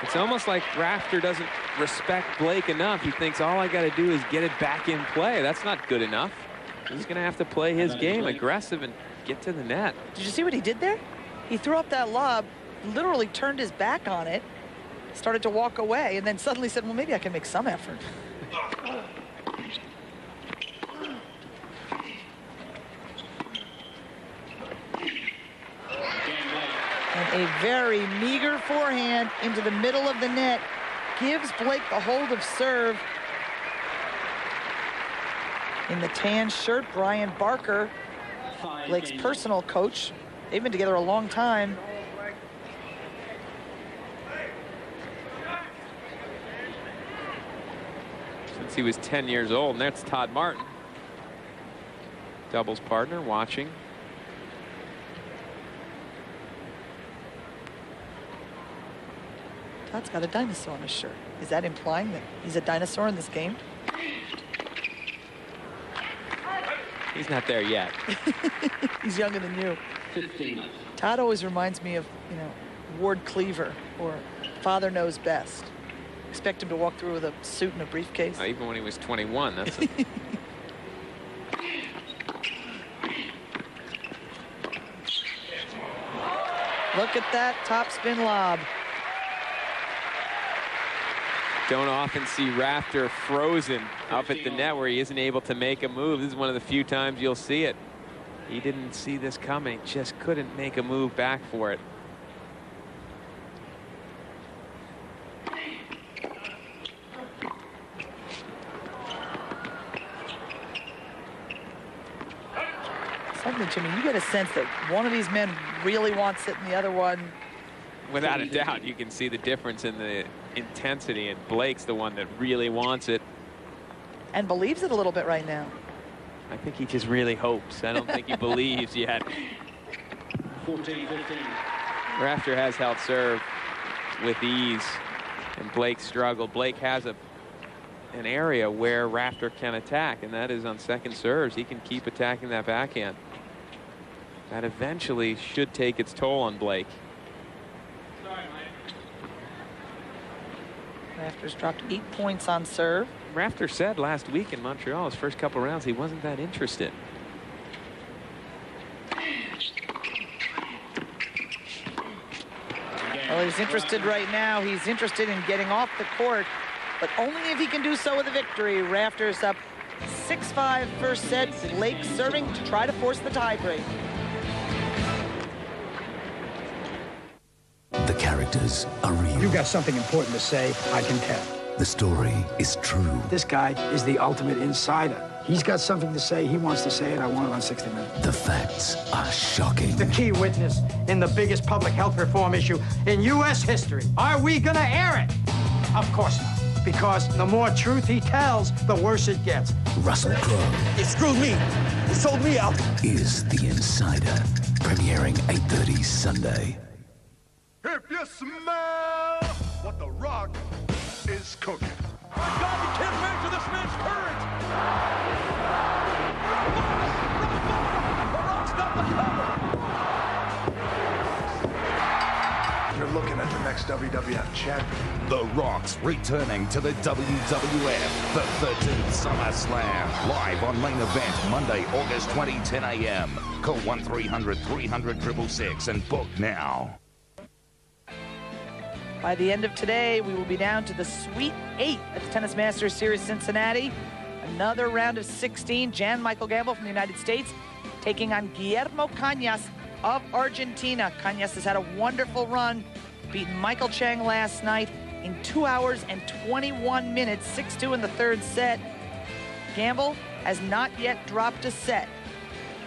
It's almost like Rafter doesn't respect Blake enough. He thinks all I got to do is get it back in play. That's not good enough. He's going to have to play his game aggressive and get to the net. Did you see what he did there? He threw up that lob, literally turned his back on it, started to walk away, and then suddenly said, well, maybe I can make some effort. And a very meager forehand into the middle of the net gives Blake the hold of serve. In the tan shirt, Brian Barker, Blake's personal coach. They've been together a long time. Since he was 10 years old, and that's Todd Martin. Doubles partner watching. Todd's got a dinosaur on his shirt. Is that implying that he's a dinosaur in this game? He's not there yet. He's younger than you. 15. Todd always reminds me of, you know, Ward Cleaver or Father Knows Best. Expect him to walk through with a suit and a briefcase. Even when he was 21, that's a... Look at that top spin lob. Don't often see Rafter frozen up at the net where he isn't able to make a move. This is one of the few times you'll see it. He didn't see this coming, just couldn't make a move back for it. Something, Jimmy, you get a sense that one of these men really wants it and the other one... Without a doubt, you can see the difference in the intensity, and Blake's the one that really wants it. And believes it a little bit right now. I think he just really hopes. I don't think he believes yet. 14-15. Rafter has held serve with ease, and Blake struggled. Blake has an area where Rafter can attack, and that is on second serves. He can keep attacking that backhand. That eventually should take its toll on Blake. Rafter's dropped 8 points on serve. Rafter said last week in Montreal, his first couple rounds, he wasn't that interested. Well, he's interested right now. He's interested in getting off the court, but only if he can do so with a victory. Rafter's up 6-5 first set. Blake serving to try to force the tiebreak. The characters are real. You got something important to say, I can tell. The story is true. This guy is the ultimate insider. He's got something to say. He wants to say it. I want it on 60 Minutes. The facts are shocking. The key witness in the biggest public health reform issue in U.S. history. Are we going to air it? Of course not. Because the more truth he tells, the worse it gets. Russell Crowe. It screwed me. It sold me out. Is the insider. Premiering 8:30 Sunday. If you smell what The Rock is cooking. My God, you can't measure this man's courage. The Rock's got the cover. You're looking at the next WWF champion. The Rock's returning to the WWF, the 13th SummerSlam, live on Main Event, Monday, August 20, 10 a.m. Call 1-300-300-666 and book now. By the end of today, we will be down to the Sweet 8 at the Tennis Masters Series Cincinnati. Another round of 16. Jan Michael Gamble from the United States taking on Guillermo Cañas of Argentina. Cañas has had a wonderful run, beaten Michael Chang last night in 2 hours and 21 minutes, 6-2 in the third set. Gamble has not yet dropped a set.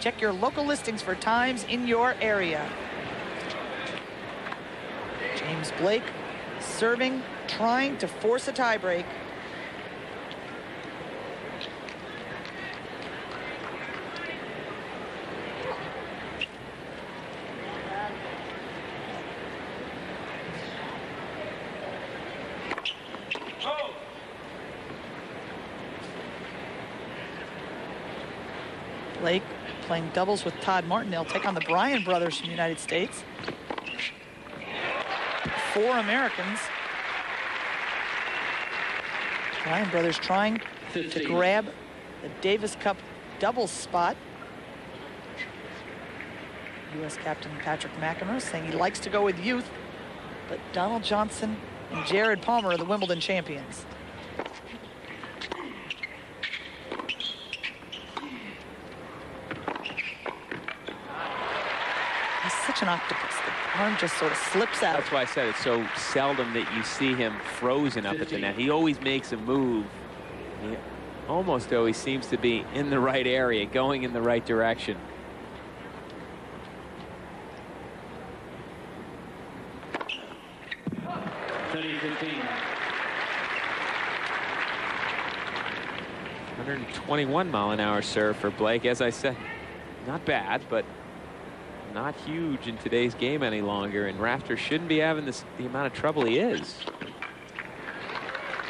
Check your local listings for times in your area. James Blake serving, trying to force a tiebreak. Blake playing doubles with Todd Martin. They'll take on the Bryan brothers from the United States. 4 Americans. Bryan brothers trying to grab the Davis Cup doubles spot. U.S. captain Patrick McEnroe saying he likes to go with youth, but Donald Johnson and Jared Palmer are the Wimbledon champions. He's such an octopus. The arm just sort of slips out. That's why I said it's so seldom that you see him frozen up at the net. He always makes a move. He almost always seems to be in the right area, going in the right direction. .121-mile-an-hour serve for Blake. As I said, not bad, but not huge in today's game any longer, and Rafter shouldn't be having the amount of trouble he is.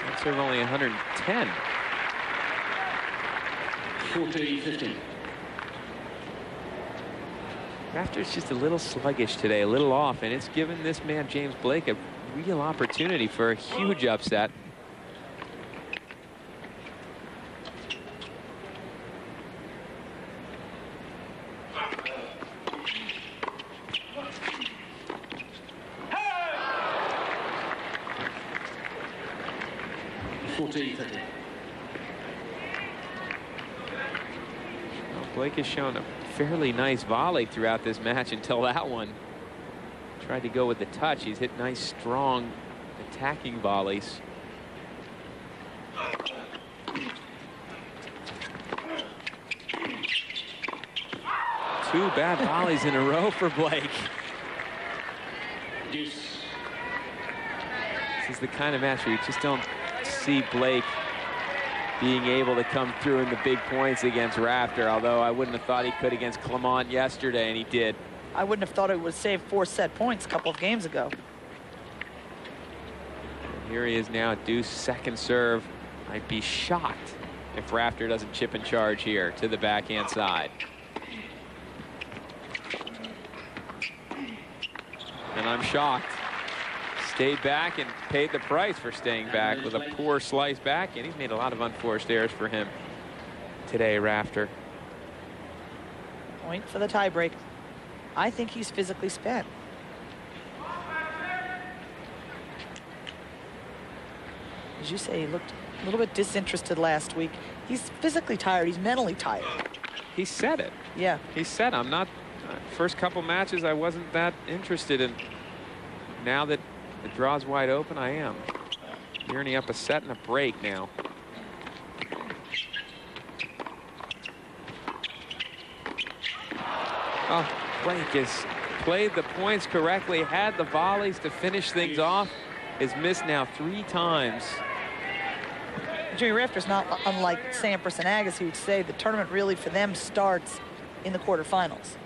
That serve only 110. 14-15. Rafter's just a little sluggish today, a little off, and it's given this man James Blake a real opportunity for a huge upset. Blake has shown a fairly nice volley throughout this match until that one. Tried to go with the touch. He's hit nice, strong, attacking volleys. Two bad volleys in a row for Blake. This is the kind of match where you just don't see Blake being able to come through in the big points against Rafter, although I wouldn't have thought he could against Clement yesterday, and he did. I wouldn't have thought it would save 4 set points a couple of games ago. And here he is now, deuce second serve. I'd be shocked if Rafter doesn't chip and charge here to the backhand side. And I'm shocked. Stayed back and paid the price for staying back with a poor slice back, and he's made a lot of unforced errors for him today, Rafter. Point for the tiebreak. I think he's physically spent. As you say, he looked a little bit disinterested last week. He's physically tired. He's mentally tired. He said it. Yeah. He said, I'm not, first couple matches, I wasn't that interested in. Now that the draw's wide open, I am. Yearning up a set and a break now. Oh, Blake has played the points correctly, had the volleys to finish things off, has missed now 3 times. Jimmy Rafter's not unlike Sampras and Agassi, who would say the tournament really for them starts in the quarterfinals.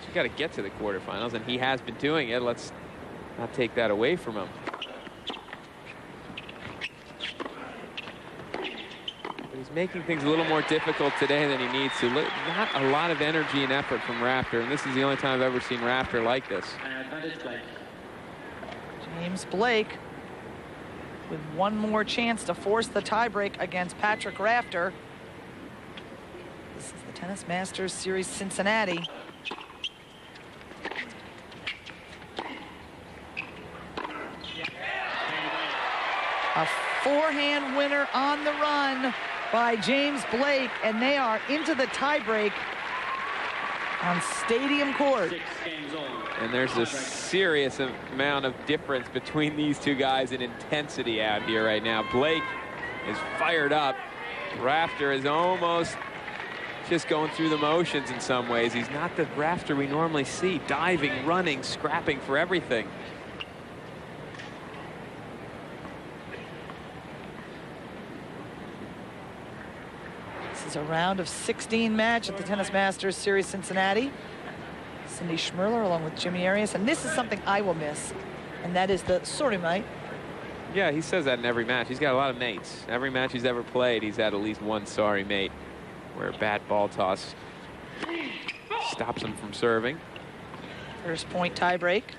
You got to get to the quarterfinals, and he has been doing it. Let's not take that away from him. But he's making things a little more difficult today than he needs to. Not a lot of energy and effort from Rafter, and this is the only time I've ever seen Rafter like this. James Blake with one more chance to force the tiebreak against Patrick Rafter. This is the Tennis Masters Series Cincinnati. A forehand winner on the run by James Blake, and they are into the tiebreak. on stadium court. And there's a serious amount of difference between these two guys in intensity out here right now. Blake is fired up. Rafter is almost just going through the motions in some ways. He's not the Rafter we normally see, diving, running, scrapping for everything. This is a round of 16 match at the Tennis Masters Series Cincinnati. Cindy Schmirler along with Jimmy Arias, and this is something I will miss, and that is the sorry mate. Yeah, he says that in every match. He's got a lot of mates. Every match he's ever played, he's had at least one sorry mate where a bad ball toss stops him from serving. First point tie break.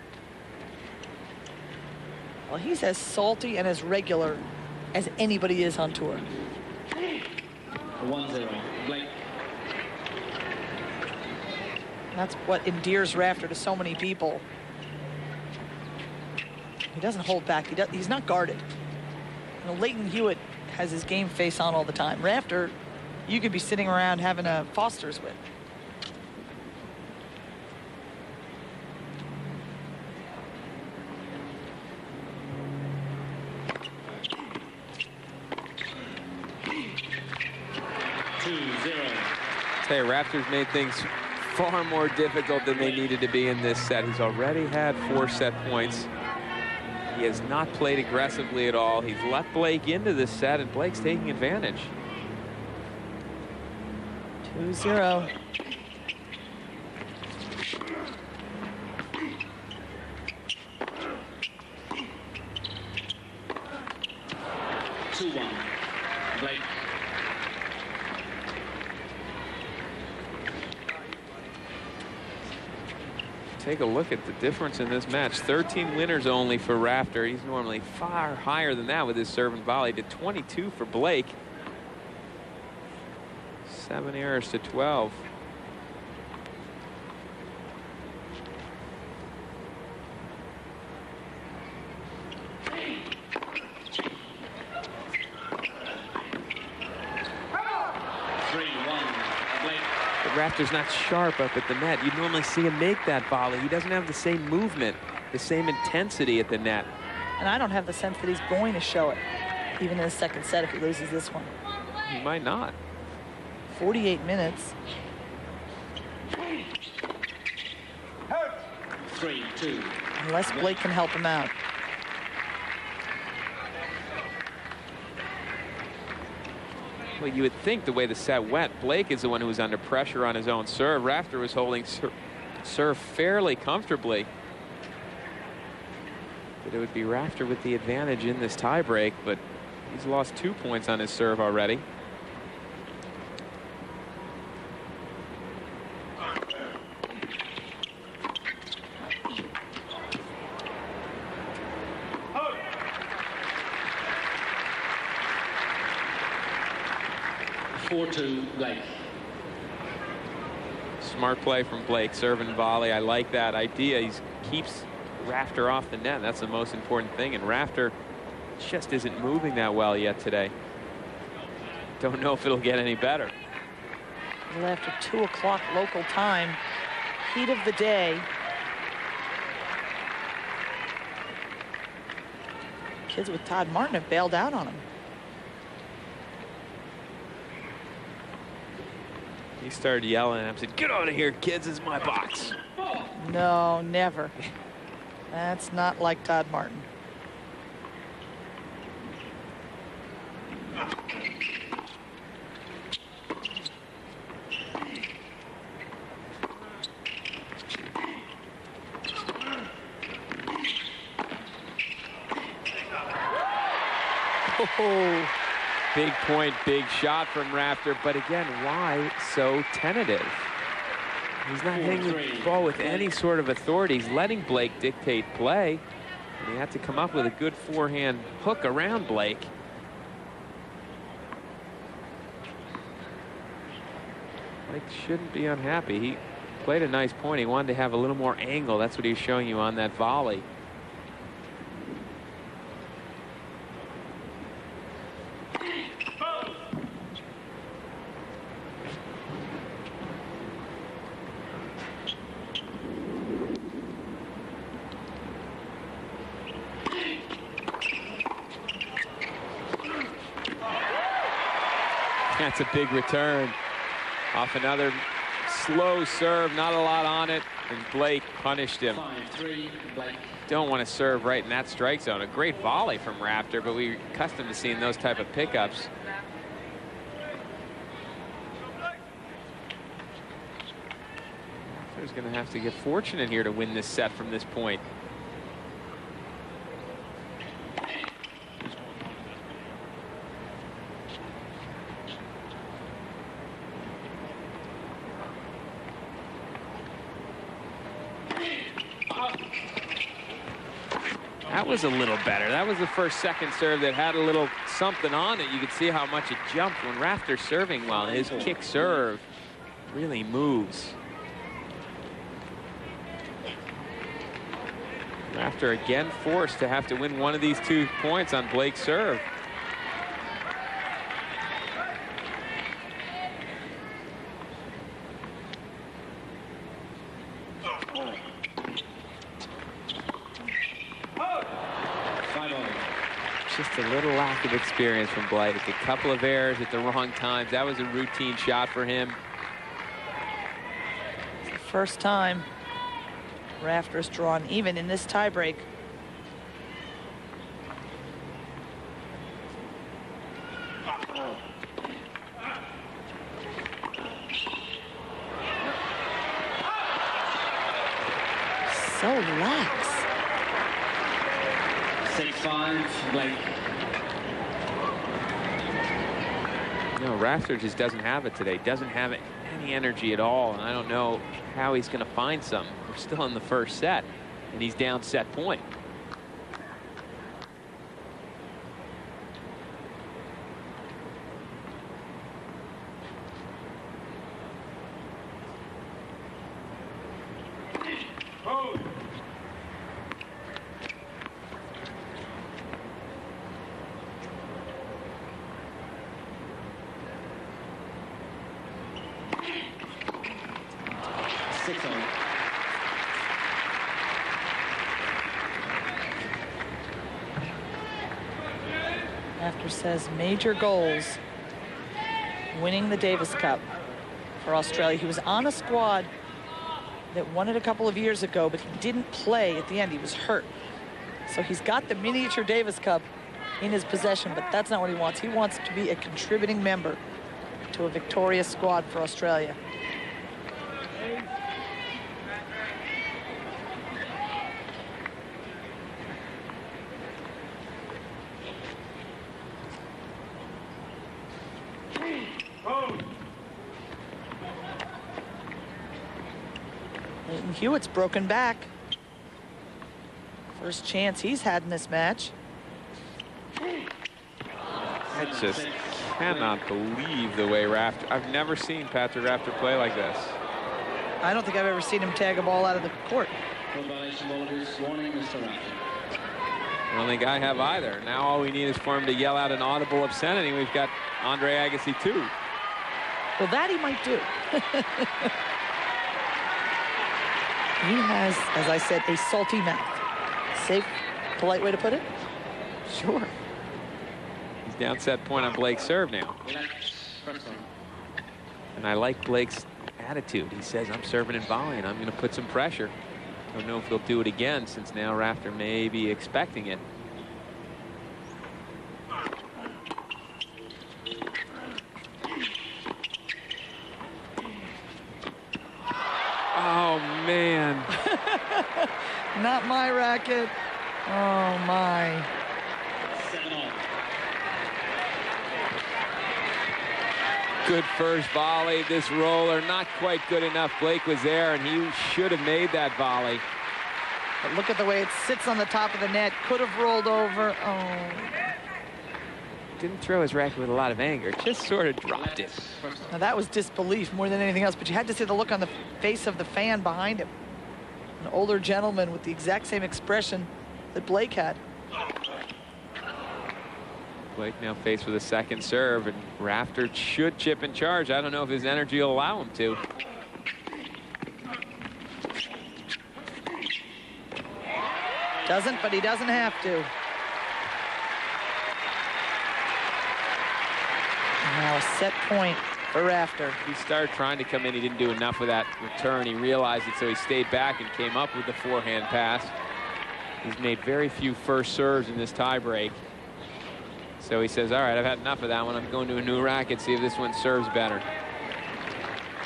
Well, he's as salty and as regular as anybody is on tour. 1-0, Blake. That's what endears Rafter to so many people. He doesn't hold back. He's not guarded. You know, Leighton Hewitt has his game face on all the time. Rafter, you could be sitting around having a Foster's with. Hey, Rafter's made things far more difficult than they needed to be in this set. He's already had 4 set points. He has not played aggressively at all. He's let Blake into this set, and Blake's taking advantage. 2-0. Blake. Take a look at the difference in this match. 13 winners only for Rafter. He's normally far higher than that with his serve and volley. To 22 for Blake. 7 errors to 12. Rafter's not sharp up at the net. You'd normally see him make that volley. He doesn't have the same movement, the same intensity at the net. And I don't have the sense that he's going to show it, even in the second set if he loses this one. He might not. 48 minutes. 3-2. Unless Blake can help him out. Well, you would think the way the set went, Blake is the one who was under pressure on his own serve. Rafter was holding serve fairly comfortably. But it would be Rafter with the advantage in this tiebreak, but he's lost 2 points on his serve already. Blake. Smart play from Blake, serve and volley. I like that idea. He keeps Rafter off the net. That's the most important thing. And Rafter just isn't moving that well yet today. Don't know if it'll get any better. A little after 2 o'clock local time. Heat of the day. Kids with Todd Martin have bailed out on him. He started yelling at him, said, "Get out of here, kids, it's my box." No, never. That's not like Todd Martin. Oh. Big point, big shot from Rafter, but again, why so tentative? He's not hitting the ball with any sort of authority. He's letting Blake dictate play, and he had to come up with a good forehand hook around Blake. Blake shouldn't be unhappy. He played a nice point. He wanted to have a little more angle. That's what he was showing you on that volley. That's a big return off another slow serve, not a lot on it, and Blake punished him. 5-3, Blake. Don't want to serve right in that strike zone. A great volley from Rafter, but we're accustomed to seeing those type of pickups. Rafter's going to have to get fortunate here to win this set from this point. That was a little better. That was the first second serve that had a little something on it. You could see how much it jumped when Rafter's serving well. His kick serve really moves. Rafter again forced to have to win one of these 2 points on Blake's serve. Just a little lack of experience from Blake. A couple of errors at the wrong times. That was a routine shot for him. It's the first time Rafter's drawn even in this tiebreak. So lax. 6-5, Blake. No, Rafter just doesn't have it today. Doesn't have any energy at all, and I don't know how he's going to find some. We're still in the first set, and he's down set point. Rafter says major goals, winning the Davis Cup for Australia. He was on a squad that won it a couple of years ago, but he didn't play at the end. He was hurt. So he's got the miniature Davis Cup in his possession, but that's not what he wants. He wants to be a contributing member to a victorious squad for Australia. Hewitt's broken back. First chance he's had in this match. I just cannot believe the way Rafter. I've never seen Patrick Rafter play like this. I don't think I've ever seen him tag a ball out of the court. I don't think I have either. Now all we need is for him to yell out an audible obscenity. We've got Andre Agassi too. Well, that he might do. He has, as I said, a salty mouth. Safe, polite way to put it? Sure. He's down set point on Blake's serve now. And I like Blake's attitude. He says, I'm serving and volleying. I'm going to put some pressure. Don't know if he'll do it again, since now Rafter may be expecting it. Oh, man. Not my racket. Oh, my. 7-all. Good first volley. This roller, not quite good enough. Blake was there, and he should have made that volley. But look at the way it sits on the top of the net. Could have rolled over. Oh. Didn't throw his racket with a lot of anger. Just sort of dropped it. Now, that was disbelief more than anything else, but you had to see the look on the face of the fan behind him. An older gentleman with the exact same expression that Blake had. Blake now faced with a second serve, and Rafter should chip in charge. I don't know if his energy will allow him to. Doesn't, but he doesn't have to. Now a set point for Rafter. He started trying to come in. He didn't do enough of that return. He realized it, so he stayed back and came up with the forehand pass. He's made very few first serves in this tiebreak. So he says, all right, I've had enough of that one. I'm going to a new racket, see if this one serves better.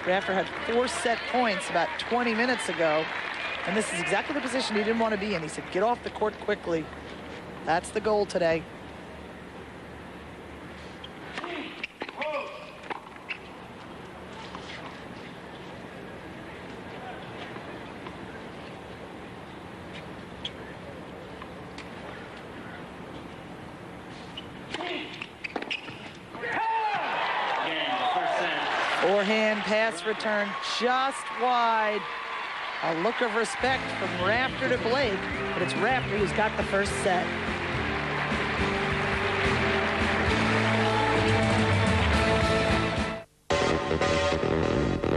Rafter had 4 set points about 20 minutes ago, and this is exactly the position he didn't want to be in. He said, get off the court quickly. That's the goal today. Forehand pass return just wide. A look of respect from Rafter to Blake, but it's Rafter who's got the first set.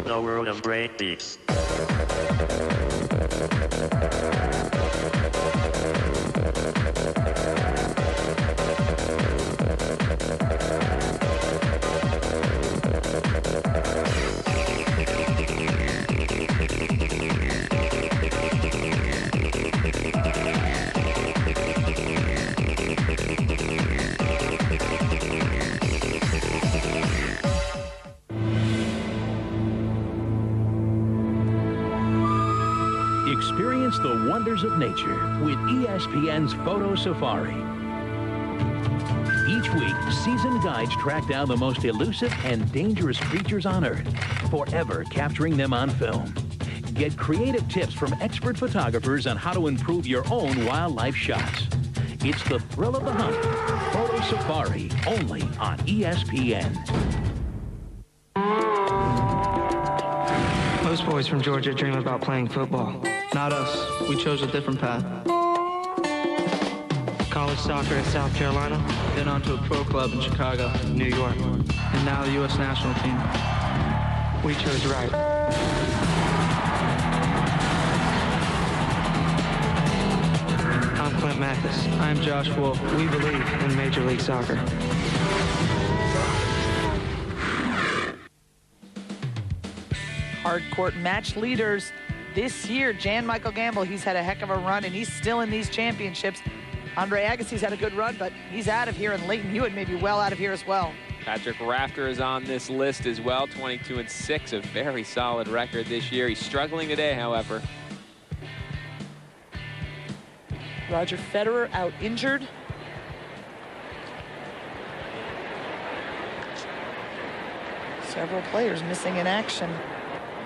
The world of great beats. Experience the wonders of nature with ESPN's Photo Safari. Each week, seasoned guides track down the most elusive and dangerous creatures on Earth, forever capturing them on film. Get creative tips from expert photographers on how to improve your own wildlife shots. It's the thrill of the hunt. Photo Safari, only on ESPN. Most boys from Georgia dream about playing football. Not us. We chose a different path. College soccer at South Carolina, then on to a pro club in Chicago, New York, and now the U.S. national team. We chose right. I'm Clint Mathis. I'm Josh Wolf. We believe in Major League Soccer. Hard court match leaders this year. Jan Michael Gamble, he's had a heck of a run, and he's still in these championships. Andre Agassi's had a good run, but he's out of here, and Leighton Hewitt may be well out of here as well. Patrick Rafter is on this list as well, 22-6, a very solid record this year. He's struggling today, however. Roger Federer out injured. Several players missing in action.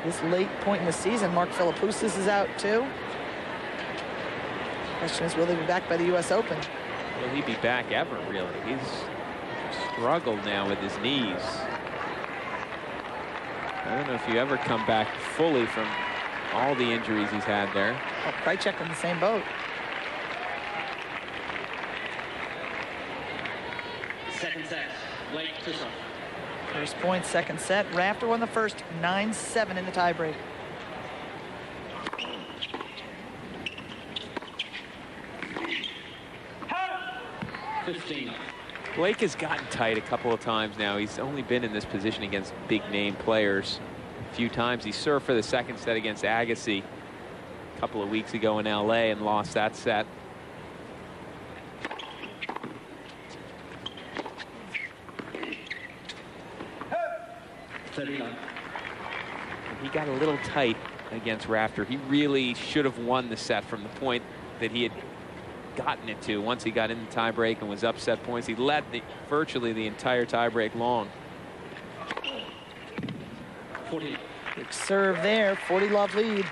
This late point in the season, Mark Philippoussis is out too. Question is, will he be back by the U.S. Open? Will he be back ever, really? He's struggled now with his knees. I don't know if you ever come back fully from all the injuries he's had there. Oh, Krajicek in the same boat. Second set, Blake Tussaud. First point, second set. Rafter won the first, 9-7 in the tiebreak. Blake has gotten tight a couple of times now. He's only been in this position against big name players a few times. He served for the second set against Agassi a couple of weeks ago in LA and lost that set. He got a little tight against Rafter. He really should have won the set from the point that he had gotten it to. Once he got in the tiebreak and was up set points, he led virtually the entire tiebreak long. 40. Big serve there, 40-love lead.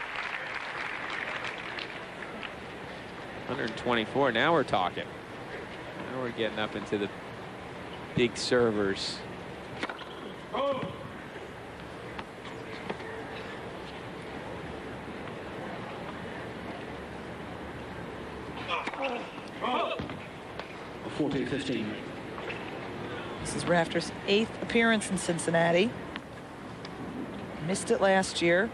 124, now we're talking. Now we're getting up into the big servers. Oh. 14-15. This is Rafter's 8th appearance in Cincinnati. Missed it last year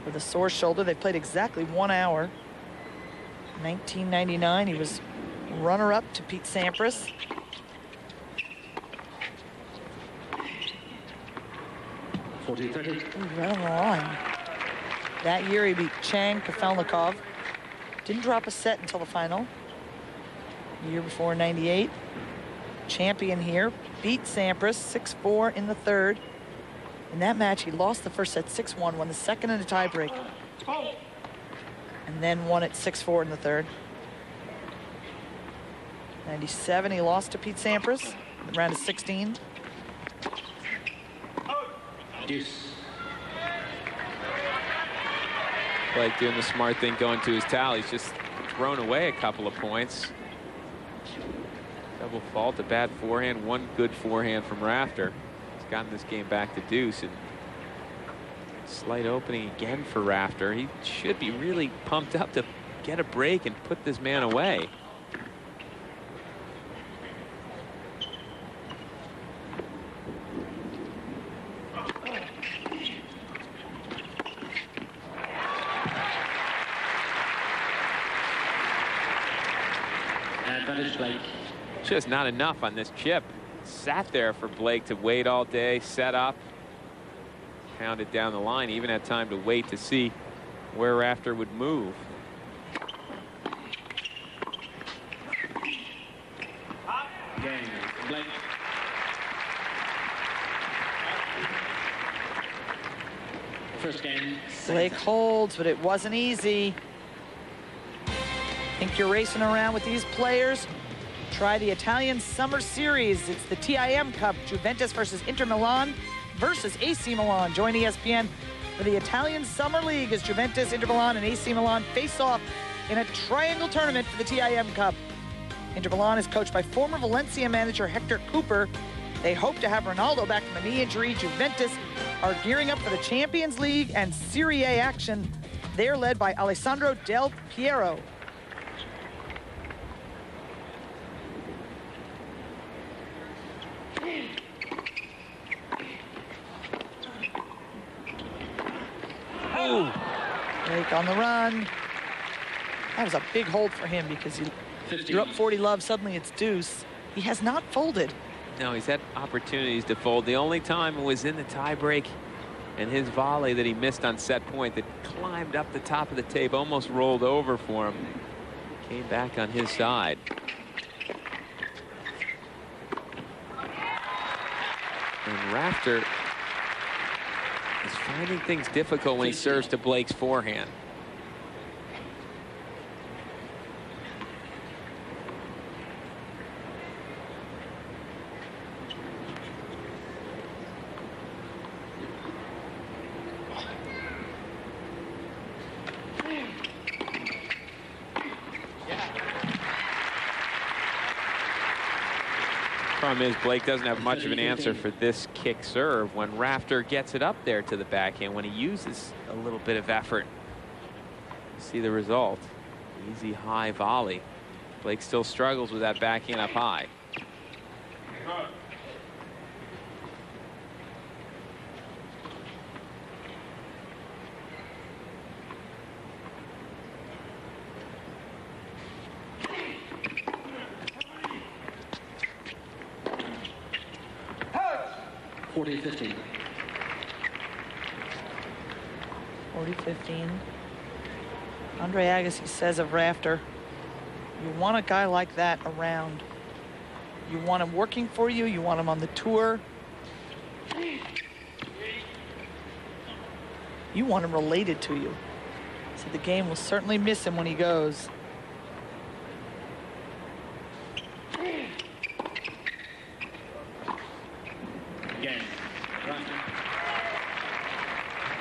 with a sore shoulder. They played exactly 1 hour. 1999, he was runner-up to Pete Sampras. 40-30. Right on the line. That year he beat Chang Kafelnikov. Didn't drop a set until the final. The year before, 98. Champion here. Beat Sampras 6-4 in the third. In that match, he lost the first set 6-1, won the second in a tiebreak. And then won it 6-4 in the third. 97, he lost to Pete Sampras in the round of 16. Deuce. Blake doing the smart thing, going to his towel. He's just thrown away a couple of points. Double fault, a bad forehand, one good forehand from Rafter. He's gotten this game back to deuce, and slight opening again for Rafter. He should be really pumped up to get a break and put this man away. Just not enough on this chip. Sat there for Blake to wait all day, set up, pounded down the line, even had time to wait to see where Rafter would move. Game. Blake. First game. Blake holds, but it wasn't easy. Think you're racing around with these players? Try the Italian Summer Series. It's the TIM Cup, Juventus versus Inter Milan versus AC Milan. Join ESPN for the Italian Summer League as Juventus, Inter Milan, and AC Milan face off in a triangle tournament for the TIM Cup. Inter Milan is coached by former Valencia manager Hector Cooper. They hope to have Ronaldo back from a knee injury. Juventus are gearing up for the Champions League and Serie A action. They're led by Alessandro Del Piero. Blake on the run. That was a big hold for him because you're up 40 love, suddenly it's deuce. He has not folded. No, he's had opportunities to fold. The only time was in the tiebreak and his volley that he missed on set point that climbed up the top of the tape, almost rolled over for him. Came back on his side. And Rafter is finding things difficult when he serves to Blake's forehand. Problem is, Blake doesn't have much of an answer for this kick serve when Rafter gets it up there to the backhand. When he uses a little bit of effort, see the result. Easy high volley. Blake still struggles with that backhand up high. $40-15. 40-15. Andre Agassi says of Rafter, you want a guy like that around. You want him working for you. You want him on the tour. You want him related to you. So the game will certainly miss him when he goes.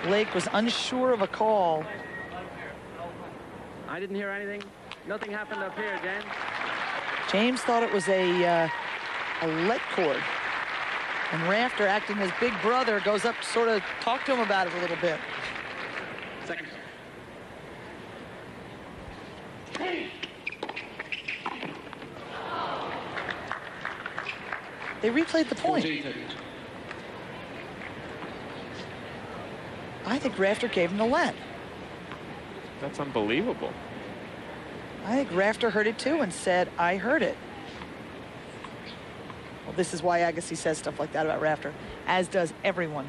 Blake was unsure of a call. I didn't hear anything. Nothing happened up here, James. James thought it was a let cord. And Rafter, acting as big brother, goes up to sort of talk to him about it a little bit. Second. They replayed the point. I think Rafter gave him the let. That's unbelievable. I think Rafter heard it too and said, I heard it. Well, this is why Agassi says stuff like that about Rafter, as does everyone.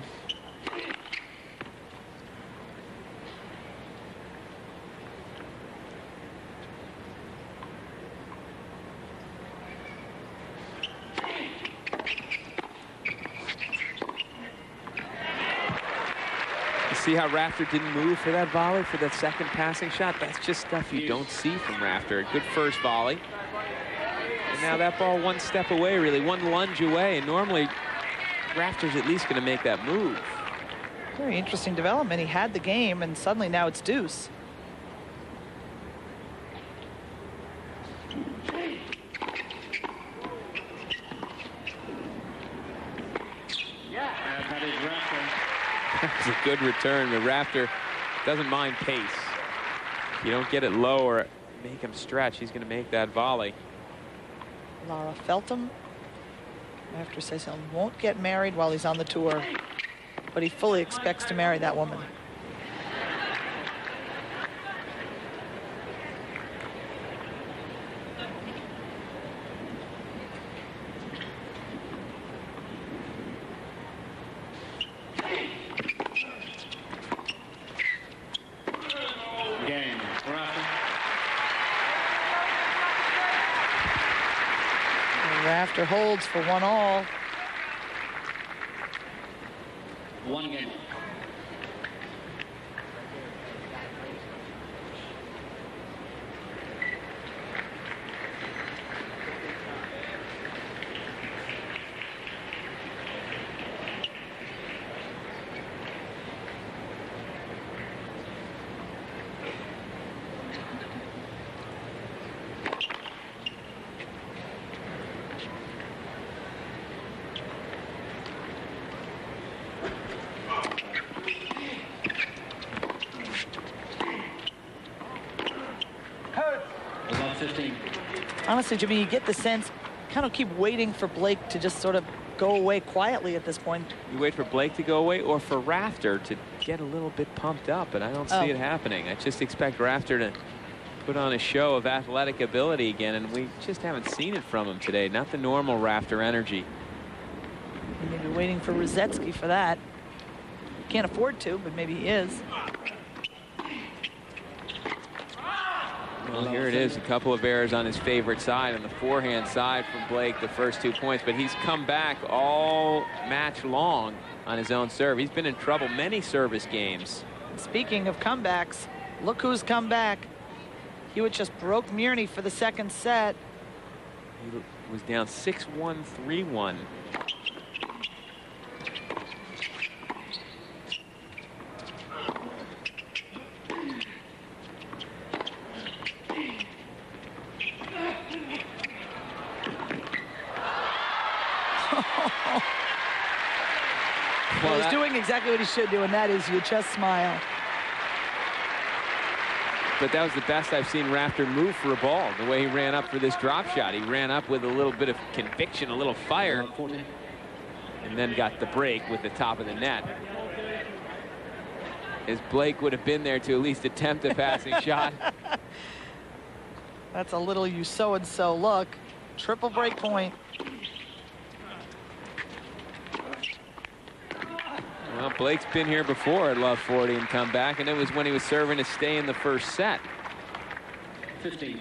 See how Rafter didn't move for that volley, for that second passing shot? That's just stuff you don't see from Rafter. A good first volley. And now that ball one step away, really, one lunge away. And normally, Rafter's at least going to make that move. Very interesting development. He had the game, and suddenly now it's deuce. It's a good return, but Rafter doesn't mind pace. If you don't get it low or make him stretch, he's going to make that volley. Lara Feltham. Rafter says he won't get married while he's on the tour, but he fully expects to marry that woman. Rafter holds for 1-all. One game. Honestly, Jimmy, you get the sense, kind of keep waiting for Blake to just sort of go away quietly at this point. You wait for Blake to go away or for Rafter to get a little bit pumped up, and I don't see it happening. I just expect Rafter to put on a show of athletic ability again, and we just haven't seen it from him today. Not the normal Rafter energy. Maybe waiting for Rosetsky for that. Can't afford to, but maybe he is. Well, here it is, a couple of errors on his favorite side, on the forehand side from Blake, the first 2 points, but he's come back all match long on his own serve. He's been in trouble many service games. Speaking of comebacks, look who's come back. Hewitt just broke Mirny for the second set. He was down 6-1, 3-1. Well, he's doing exactly what he should do, and that is you just smile. But that was the best I've seen Rafter move for a ball, the way he ran up for this drop shot. He ran up with a little bit of conviction, a little fire, and then got the break with the top of the net. As Blake would have been there to at least attempt a passing shot. That's a little you so-and-so look. Triple break point. Well, Blake's been here before at Love 40 and come back, and it was when he was serving to stay in the first set. 15-4.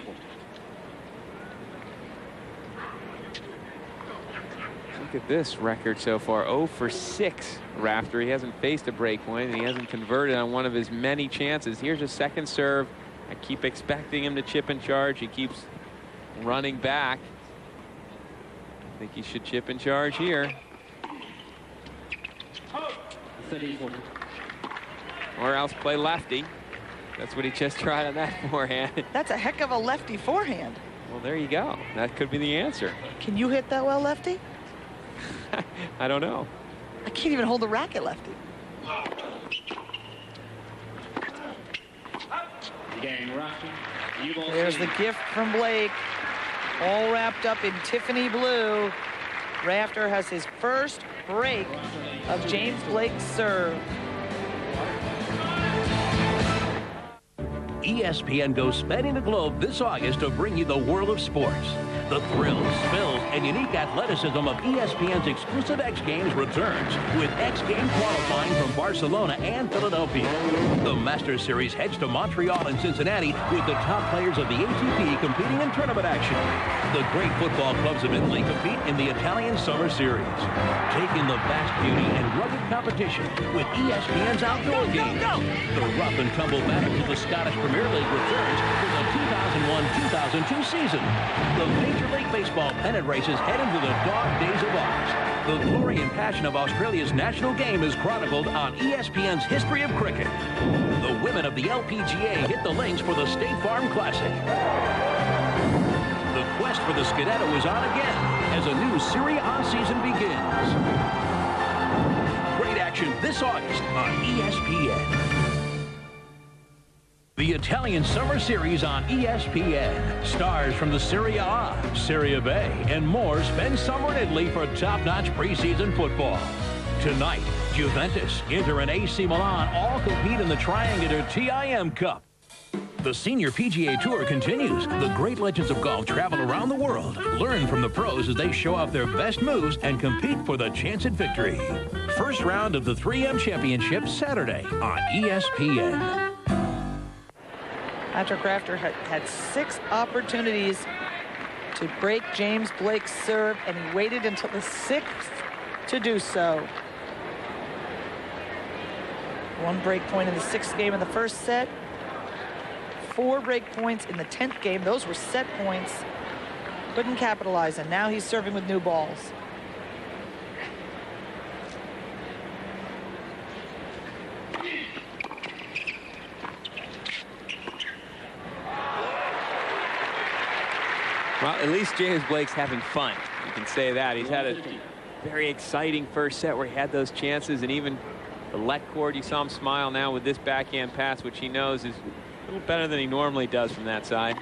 Look at this record so far, 0 for 6 Rafter. He hasn't faced a break point, and he hasn't converted on one of his many chances. Here's a second serve. I keep expecting him to chip and charge. He keeps running back. I think he should chip and charge here. 30-40. Or else play lefty. That's what he just tried on that forehand. That's a heck of a lefty forehand. Well, there you go. That could be the answer. Can you hit that well, lefty? I don't know. I can't even hold the racket, lefty. There's the gift from Blake. All wrapped up in Tiffany blue. Rafter has his first break of James Blake's serve. ESPN goes spanning the globe this August to bring you the world of sports. The thrills, spills, and unique athleticism of ESPN's exclusive X Games returns with X Game qualifying from Barcelona and Philadelphia. The Masters Series heads to Montreal and Cincinnati with the top players of the ATP competing in tournament action. The great football clubs of Italy compete in the Italian Summer Series. Taking the vast beauty and rugged competition with ESPN's outdoor games. The rough and tumble battle of the Scottish Premier League returns for the 2001-2002 season. The Major League Baseball pennant races head into the dog days of Oz. The glory and passion of Australia's national game is chronicled on ESPN's History of Cricket. The women of the LPGA hit the links for the State Farm Classic. The quest for the Scudetto is on again as a new Serie A season begins. Great action this August on ESPN. The Italian Summer Series on ESPN. Stars from the Serie A, Serie B, and more spend summer in Italy for top-notch preseason football. Tonight, Juventus, Inter, and AC Milan all compete in the triangular TIM Cup. The Senior PGA Tour continues. The great legends of golf travel around the world. Learn from the pros as they show off their best moves and compete for the chance at victory. First round of the 3M Championship Saturday on ESPN. Patrick Rafter had 6 opportunities to break James Blake's serve, and he waited until the 6th to do so. 1 break point in the 6th game of the first set. 4 break points in the 10th game. Those were set points. Couldn't capitalize, and now he's serving with new balls. Well, at least James Blake's having fun. You can say that. He's had a very exciting first set where he had those chances, and even the let cord, you saw him smile now with this backhand pass, which he knows is a little better than he normally does from that side.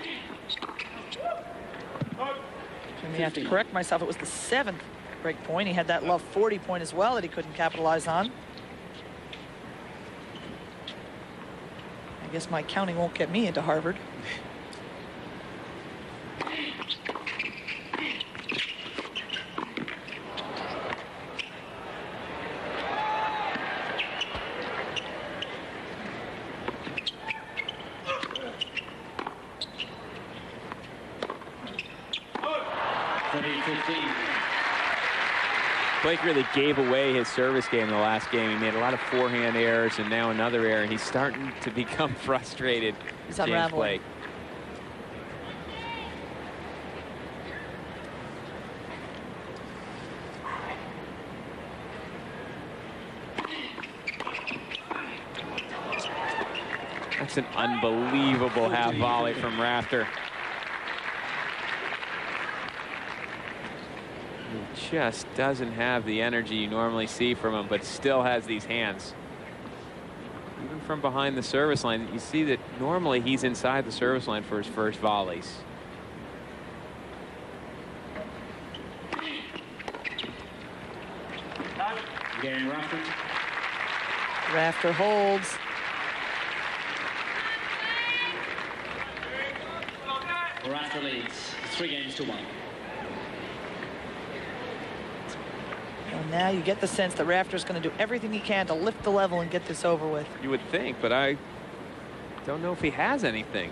I have to correct myself. It was the 7th break point. He had that love 40 point as well that he couldn't capitalize on. I guess my counting won't get me into Harvard. Blake really gave away his service game in the last game. He made a lot of forehand errors and now another error, and he's starting to become frustrated. He's James unraveling. Blake. That's an unbelievable half volley from Rafter. He just doesn't have the energy you normally see from him, but still has these hands. Even from behind the service line, you see that normally he's inside the service line for his first volleys. Again, Rafter. Rafter holds. Rafter leads 3-1. And now you get the sense that Rafter's going to do everything he can to lift the level and get this over with. You would think, but I don't know if he has anything.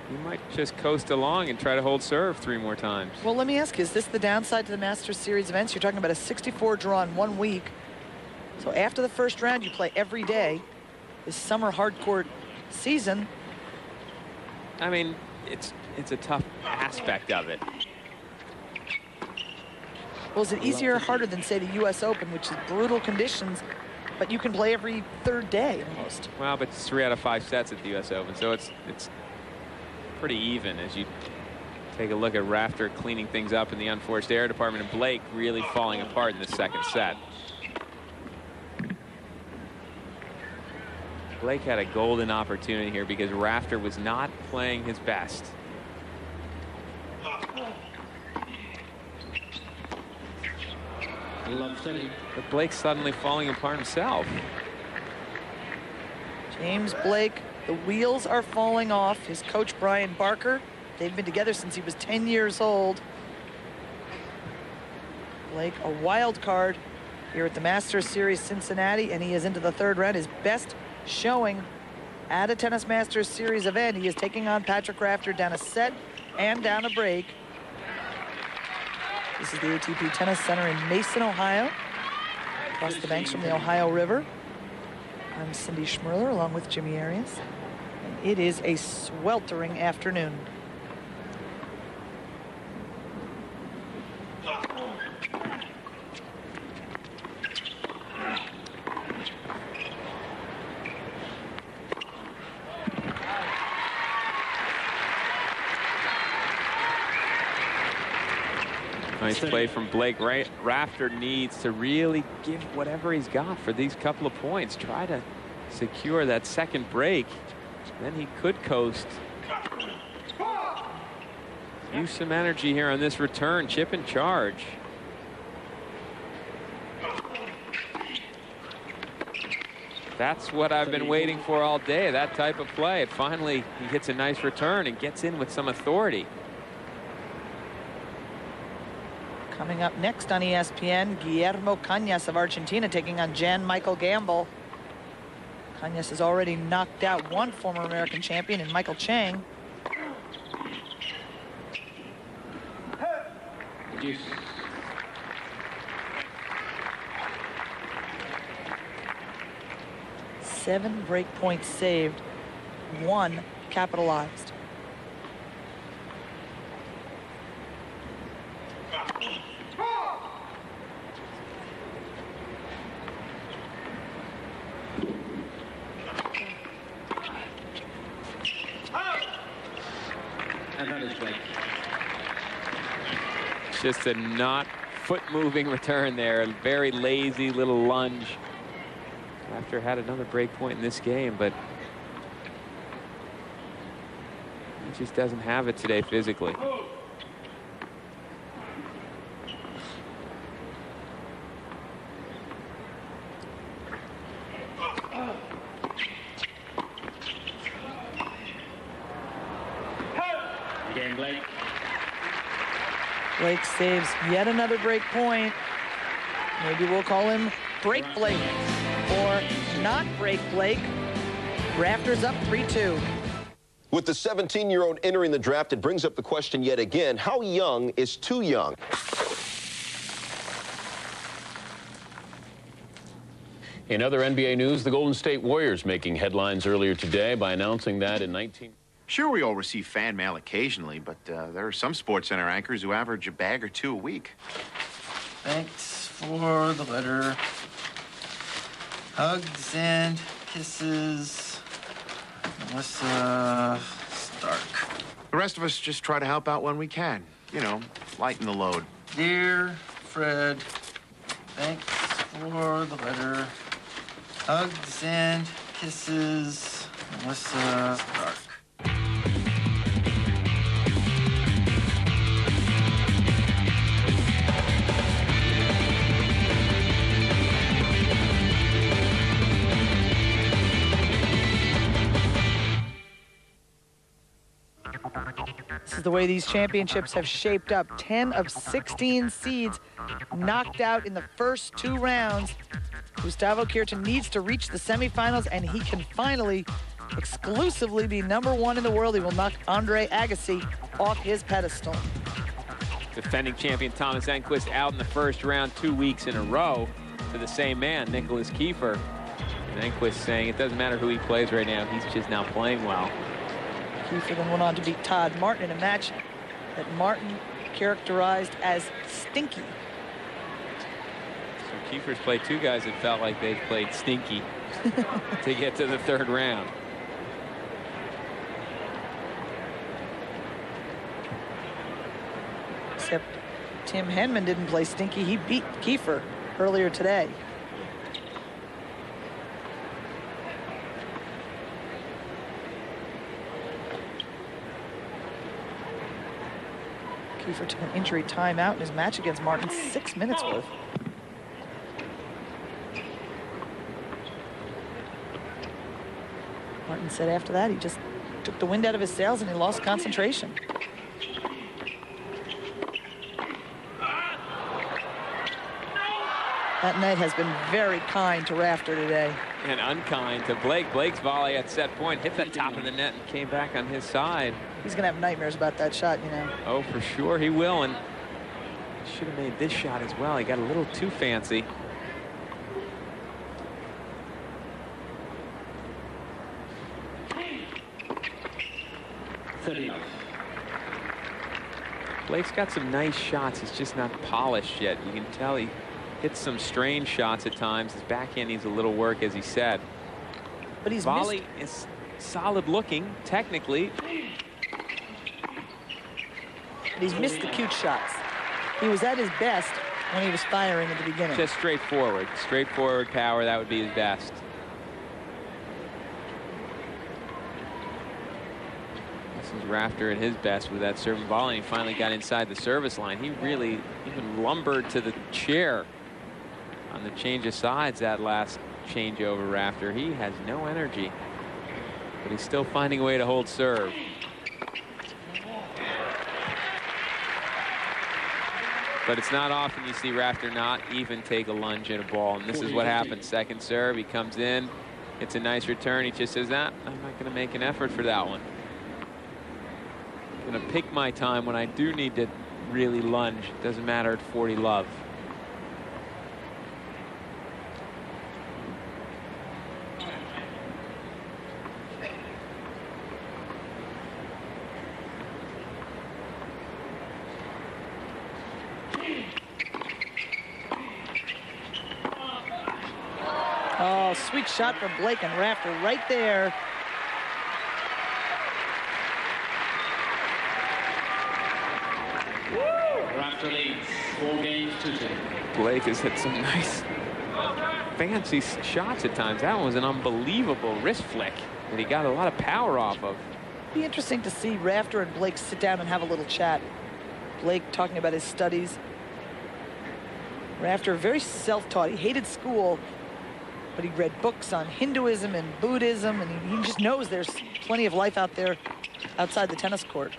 He might just coast along and try to hold serve 3 more times. Well, let me ask you, is this the downside to the Masters Series events? You're talking about a 64 draw in 1 week. So after the first round, you play every day. This summer hardcourt season. I mean, it's a tough aspect of it. Well, is it easier or harder than, say, the U.S. Open, which is brutal conditions, but you can play every 3rd day almost? Well, but it's 3 out of 5 sets at the U.S. Open, so it's pretty even as you take a look at Rafter cleaning things up in the unforced error department, and Blake really falling apart in the 2nd set. Blake had a golden opportunity here because Rafter was not playing his best. But Blake's suddenly falling apart himself. James Blake, the wheels are falling off. His coach, Brian Barker, They've been together since he was 10 years old. Blake, a wild card here at the Masters Series Cincinnati, and he is into the third round. His best showing at a Tennis Masters Series event. He is taking on Patrick Rafter down a set and down a break. This is the ATP Tennis Center in Mason, Ohio, across the banks from the Ohio River. I'm Cindy Schmerler along with Jimmy Arias. And it is a sweltering afternoon. Nice play from Blake. Rafter needs to really give whatever he's got for these couple of points. Try to secure that second break. Then he could coast. Use some energy here on this return. Chip in charge. That's what I've been waiting for all day, that type of play. Finally, he hits a nice return and gets in with some authority. Coming up next on ESPN, Guillermo Cañas of Argentina taking on Jan-Michael Gamble. Cañas has already knocked out one former American champion in Michael Chang. Deuce. Seven break points saved, one capitalized. Just a not foot-moving return there. A very lazy little lunge. Rafter had another break point in this game, but he just doesn't have it today physically. Again, Blake. Blake saves yet another break point. Maybe we'll call him Break Blake or not Break Blake. Rafter's up 3-2. With the 17-year-old entering the draft, it brings up the question yet again, how young is too young? In other NBA news, the Golden State Warriors making headlines earlier today by announcing that in 19... Sure, we all receive fan mail occasionally, but there are some Sports Center anchors who average a bag or two a week. Thanks for the letter. Hugs and kisses, Melissa Stark. The rest of us just try to help out when we can. You know, lighten the load. Dear Fred, thanks for the letter. Hugs and kisses, Melissa Stark. This is the way these championships have shaped up. 10 of 16 seeds knocked out in the first two rounds. Gustavo Kuerten needs to reach the semifinals, and he can finally exclusively be #1 in the world. He will knock Andre Agassi off his pedestal. Defending champion Thomas Enquist out in the first round 2 weeks in a row to the same man, Nicholas Kiefer. And Enquist saying it doesn't matter who he plays right now, he's just now playing well. Kiefer then went on to beat Todd Martin in a match that Martin characterized as stinky. So Kiefer's played two guys that felt like they played stinky to get to the third round. Except Tim Henman didn't play stinky. He beat Kiefer earlier today. Kiefer took an injury timeout in his match against Martin, 6 minutes worth. Martin said after that he just took the wind out of his sails and he lost concentration. That net has been very kind to Rafter today. And unkind to Blake. Blake's volley at set point hit the top of the net and came back on his side. He's going to have nightmares about that shot, you know. Oh, for sure he will. And should have made this shot as well. He got a little too fancy. Blake's got some nice shots. He's just not polished yet. You can tell he hits some strange shots at times. His backhand needs a little work, as he said. But his volley is solid looking, technically. He's missed the cute shots. He was at his best when he was firing at the beginning. Just straightforward power. That would be his best. Rafter at his best with that serve and volley. He finally got inside the service line. He really even lumbered to the chair on the change of sides that last changeover. Rafter, he has no energy, but he's still finding a way to hold serve. But it's not often you see Rafter not even take a lunge at a ball, and this is what happens. Second serve, he comes in, gets a nice return. He just says, nah, I'm not going to make an effort for that one. I'm going to pick my time when I do need to really lunge. It doesn't matter at 40 love. Oh, sweet shot from Blake and Rafter right there. Rafter leads 4-2. Blake has hit some nice fancy shots at times. That one was an unbelievable wrist flick that he got a lot of power off of. It'd be interesting to see Rafter and Blake sit down and have a little chat. Blake talking about his studies. Rafter, very self-taught. He hated school, but he read books on Hinduism and Buddhism, and he just knows there's plenty of life out there outside the tennis court.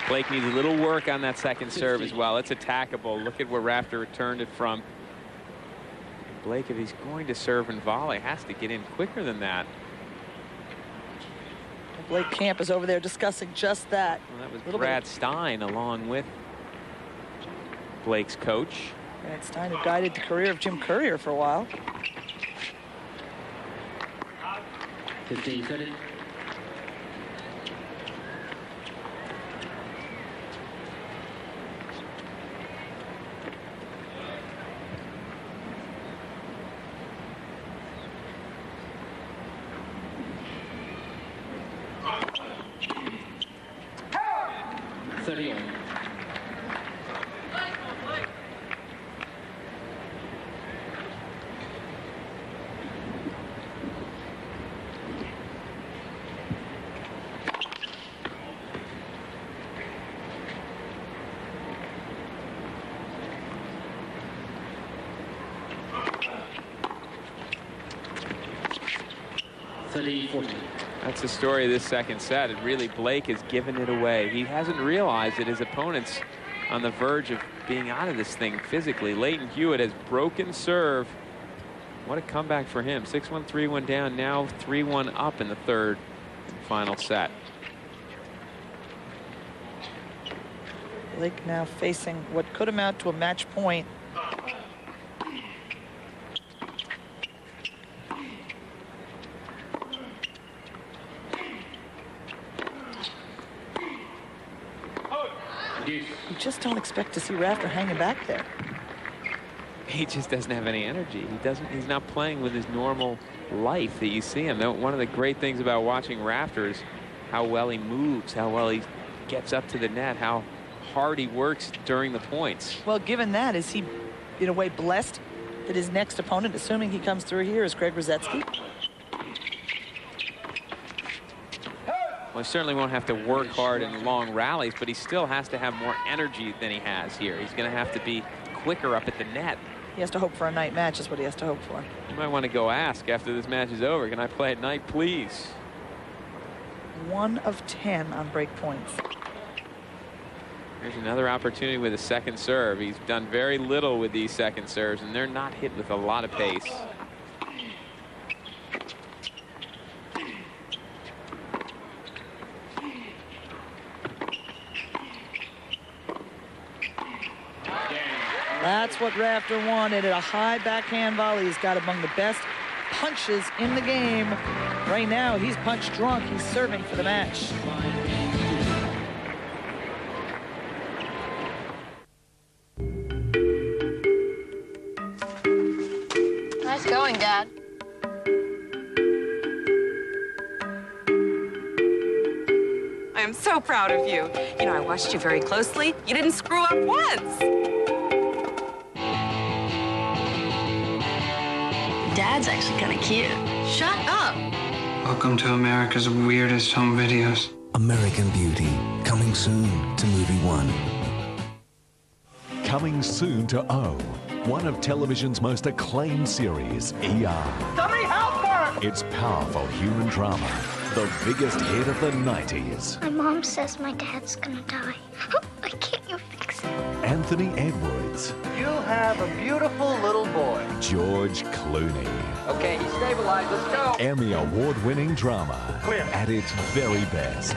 Blake needs a little work on that second serve as well. It's attackable. Look at where Rafter returned it from. Blake, if he's going to serve and volley, has to get in quicker than that. Blake Camp is over there discussing just that. Well, that was Brad Stein along with Blake's coach. Brad Stein, who guided the career of Jim Courier for a while. 15-30. That's the story of this second set. And really, Blake has given it away. He hasn't realized that his opponent's on the verge of being out of this thing physically. Leighton Hewitt has broken serve. What a comeback for him. 6-1, 3-1 down, now 3-1 up in the third and final set. Blake now facing what could amount to a match point. You just don't expect to see Rafter hanging back there. He just doesn't have any energy. He's not playing with his normal life that you see him. One of the great things about watching Rafter is how well he moves, how well he gets up to the net, how hard he works during the points. Well, given that, is he in a way blessed that his next opponent, assuming he comes through here, is Greg Rosetsky. Well, he certainly won't have to work hard in long rallies, but he still has to have more energy than he has here. He's going to have to be quicker up at the net. He has to hope for a night match is what he has to hope for. You might want to go ask after this match is over, can I play at night, please? 1 of 10 on break points. Here's another opportunity with a second serve. He's done very little with these second serves, and they're not hit with a lot of pace. That's what Rafter wanted at a high backhand volley. He's got among the best punches in the game. Right now, he's punch drunk. He's serving for the match. Nice going, Dad. I am so proud of you. You know, I watched you very closely. You didn't screw up once. Dad's actually kind of cute. Shut up. Welcome to America's weirdest home videos. American Beauty, coming soon to Movie One. Coming soon to O, one of television's most acclaimed series, ER. Somebody help her! It's powerful human drama, the biggest hit of the 90s. My mom says my dad's gonna die. Why can't you fix it? Anthony Edwards. You'll have a beautiful little boy. George Clooney. Okay, he's stabilized. Let's go. Emmy award-winning drama Clear. At its very best.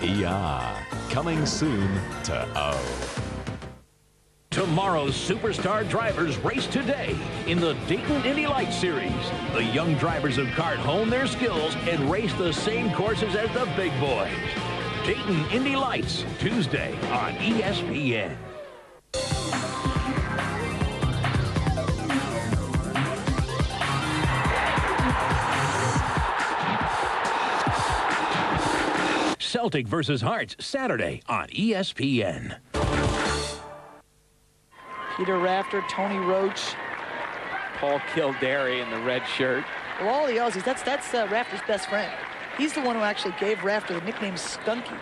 ER, coming soon to O. Tomorrow's superstar drivers race today in the Dayton Indy Lights Series. The young drivers of kart hone their skills and race the same courses as the big boys. Dayton Indy Lights, Tuesday on ESPN. Celtic versus Hearts, Saturday on ESPN. Peter Rafter, Tony Roach. Paul Kildare in the red shirt. Well, all the Aussies, that's Rafter's best friend. He's the one who actually gave Rafter the nickname Skunky.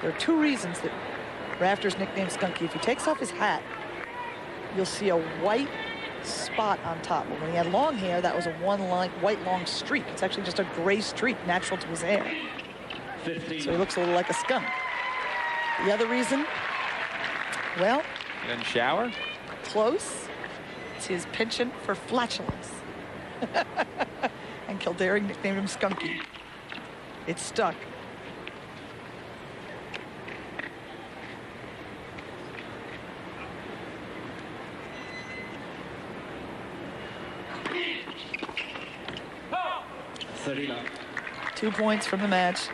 There are 2 reasons that Rafter's nicknamed Skunky. If he takes off his hat, you'll see a white spot on top. But when he had long hair, that was a white long streak. It's actually just a gray streak natural to his hair. 15. So he looks a little like a skunk. The other reason, well, he doesn't shower? Close. It's his penchant for flatulence. And Kildare nicknamed him Skunky. It stuck. Oh. 39. 2 points from the match.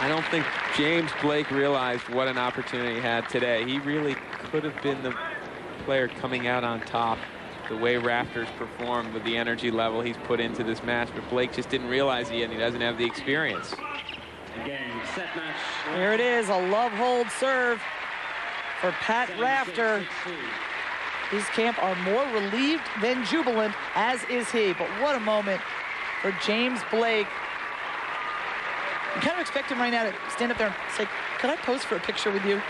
I don't think James Blake realized what an opportunity he had today. He really could have been the player coming out on top. The way Rafter's performed with the energy level he's put into this match, but Blake just didn't realize it yet, and he doesn't have the experience. Again, set match. Here it is, a love hold serve for Pat Rafter. His camp are more relieved than jubilant, as is he. But what a moment for James Blake. You kind of expect him right now to stand up there and say, could I pose for a picture with you?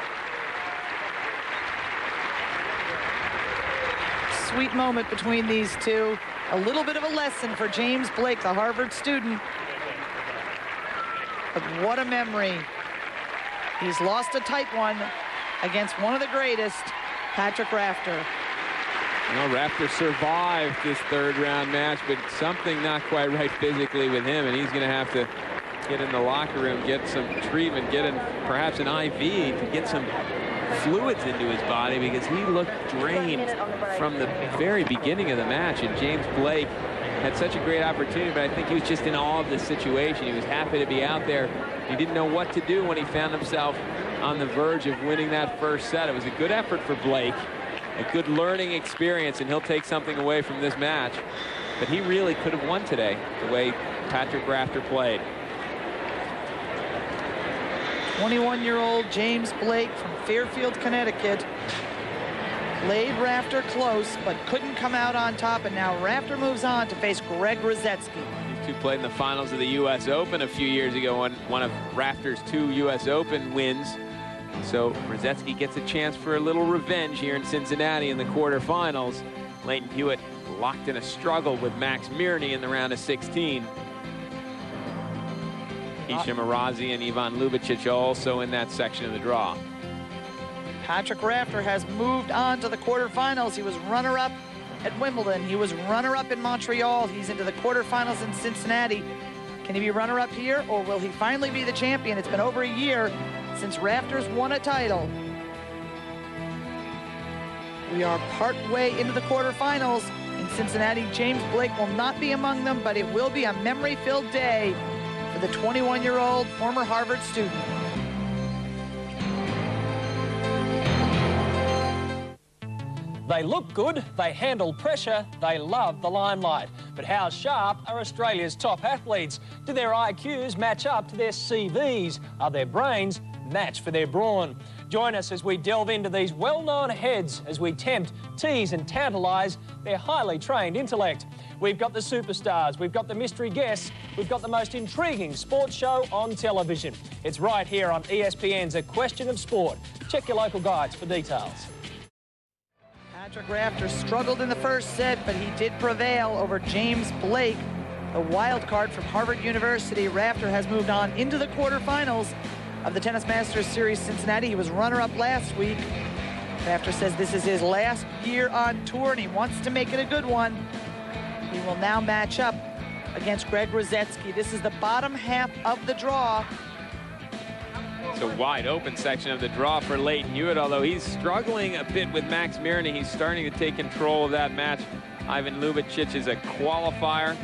Sweet moment between these two. A little bit of a lesson for James Blake, the Harvard student. But what a memory. He's lost a tight one against one of the greatest, Patrick Rafter. Well, Rafter survived this third-round match, but something not quite right physically with him, and he's going to have to get in the locker room, get some treatment, get in perhaps an IV to get some fluids into his body because he looked drained from the very beginning of the match. And James Blake had such a great opportunity, but I think he was just in awe of the situation. He was happy to be out there. He didn't know what to do when he found himself on the verge of winning that first set. It was a good effort for Blake, a good learning experience, and he'll take something away from this match. But he really could have won today, the way Patrick Rafter played. 21-year-old James Blake from Fairfield, Connecticut. Played Rafter close, but couldn't come out on top, and now Rafter moves on to face Greg Rosetsky. These two played in the finals of the U.S. Open a few years ago, one of Rafter's 2 U.S. Open wins. So Rosetsky gets a chance for a little revenge here in Cincinnati in the quarterfinals. Leighton Hewitt locked in a struggle with Max Mirny in the round of 16. Isha Marazi and Ivan Lubicic also in that section of the draw. Patrick Rafter has moved on to the quarterfinals. He was runner-up at Wimbledon. He was runner-up in Montreal. He's into the quarterfinals in Cincinnati. Can he be runner-up here, or will he finally be the champion? It's been over a year since Rafter's won a title. We are partway into the quarterfinals in Cincinnati. James Blake will not be among them, but it will be a memory-filled day for the 21-year-old former Harvard student. They look good, they handle pressure, they love the limelight. But how sharp are Australia's top athletes? Do their IQs match up to their CVs? Are their brains matched for their brawn? Join us as we delve into these well-known heads as we tempt, tease and tantalise their highly trained intellect. We've got the superstars, we've got the mystery guests, we've got the most intriguing sports show on television. It's right here on ESPN's A Question of Sport. Check your local guides for details. Patrick Rafter struggled in the first set, but he did prevail over James Blake, the wild card from Harvard University. Rafter has moved on into the quarterfinals of the Tennis Masters Series Cincinnati. He was runner-up last week. Rafter says this is his last year on tour, and he wants to make it a good one. He will now match up against Greg Rosetsky. This is the bottom half of the draw. It's a wide open section of the draw for Leighton Hewitt, although he's struggling a bit with Max Mirny. He's starting to take control of that match. Ivan Lubicic is a qualifier.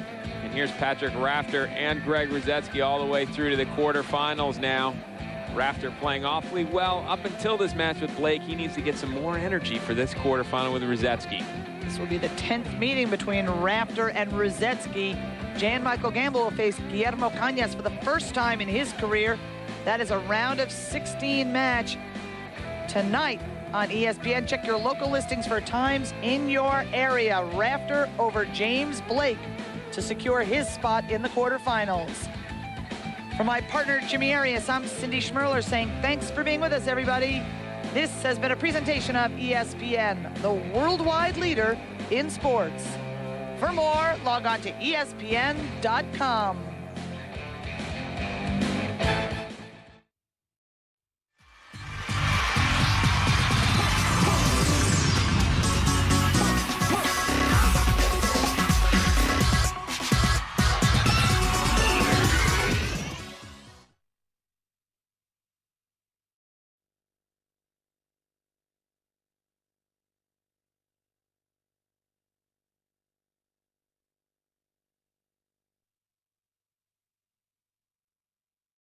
And here's Patrick Rafter and Greg Rosetsky all the way through to the quarterfinals now. Rafter playing awfully well up until this match with Blake. He needs to get some more energy for this quarterfinal with Rosetsky. This will be the 10th meeting between Rafter and Rosetsky. Jan-Michael Gamble will face Guillermo Cañas for the first time in his career. That is a round of 16 match tonight on ESPN. Check your local listings for times in your area. Rafter over James Blake to secure his spot in the quarterfinals. For my partner, Jimmy Arias, I'm Cindy Schmerler saying thanks for being with us, everybody. This has been a presentation of ESPN, the worldwide leader in sports. For more, log on to ESPN.com.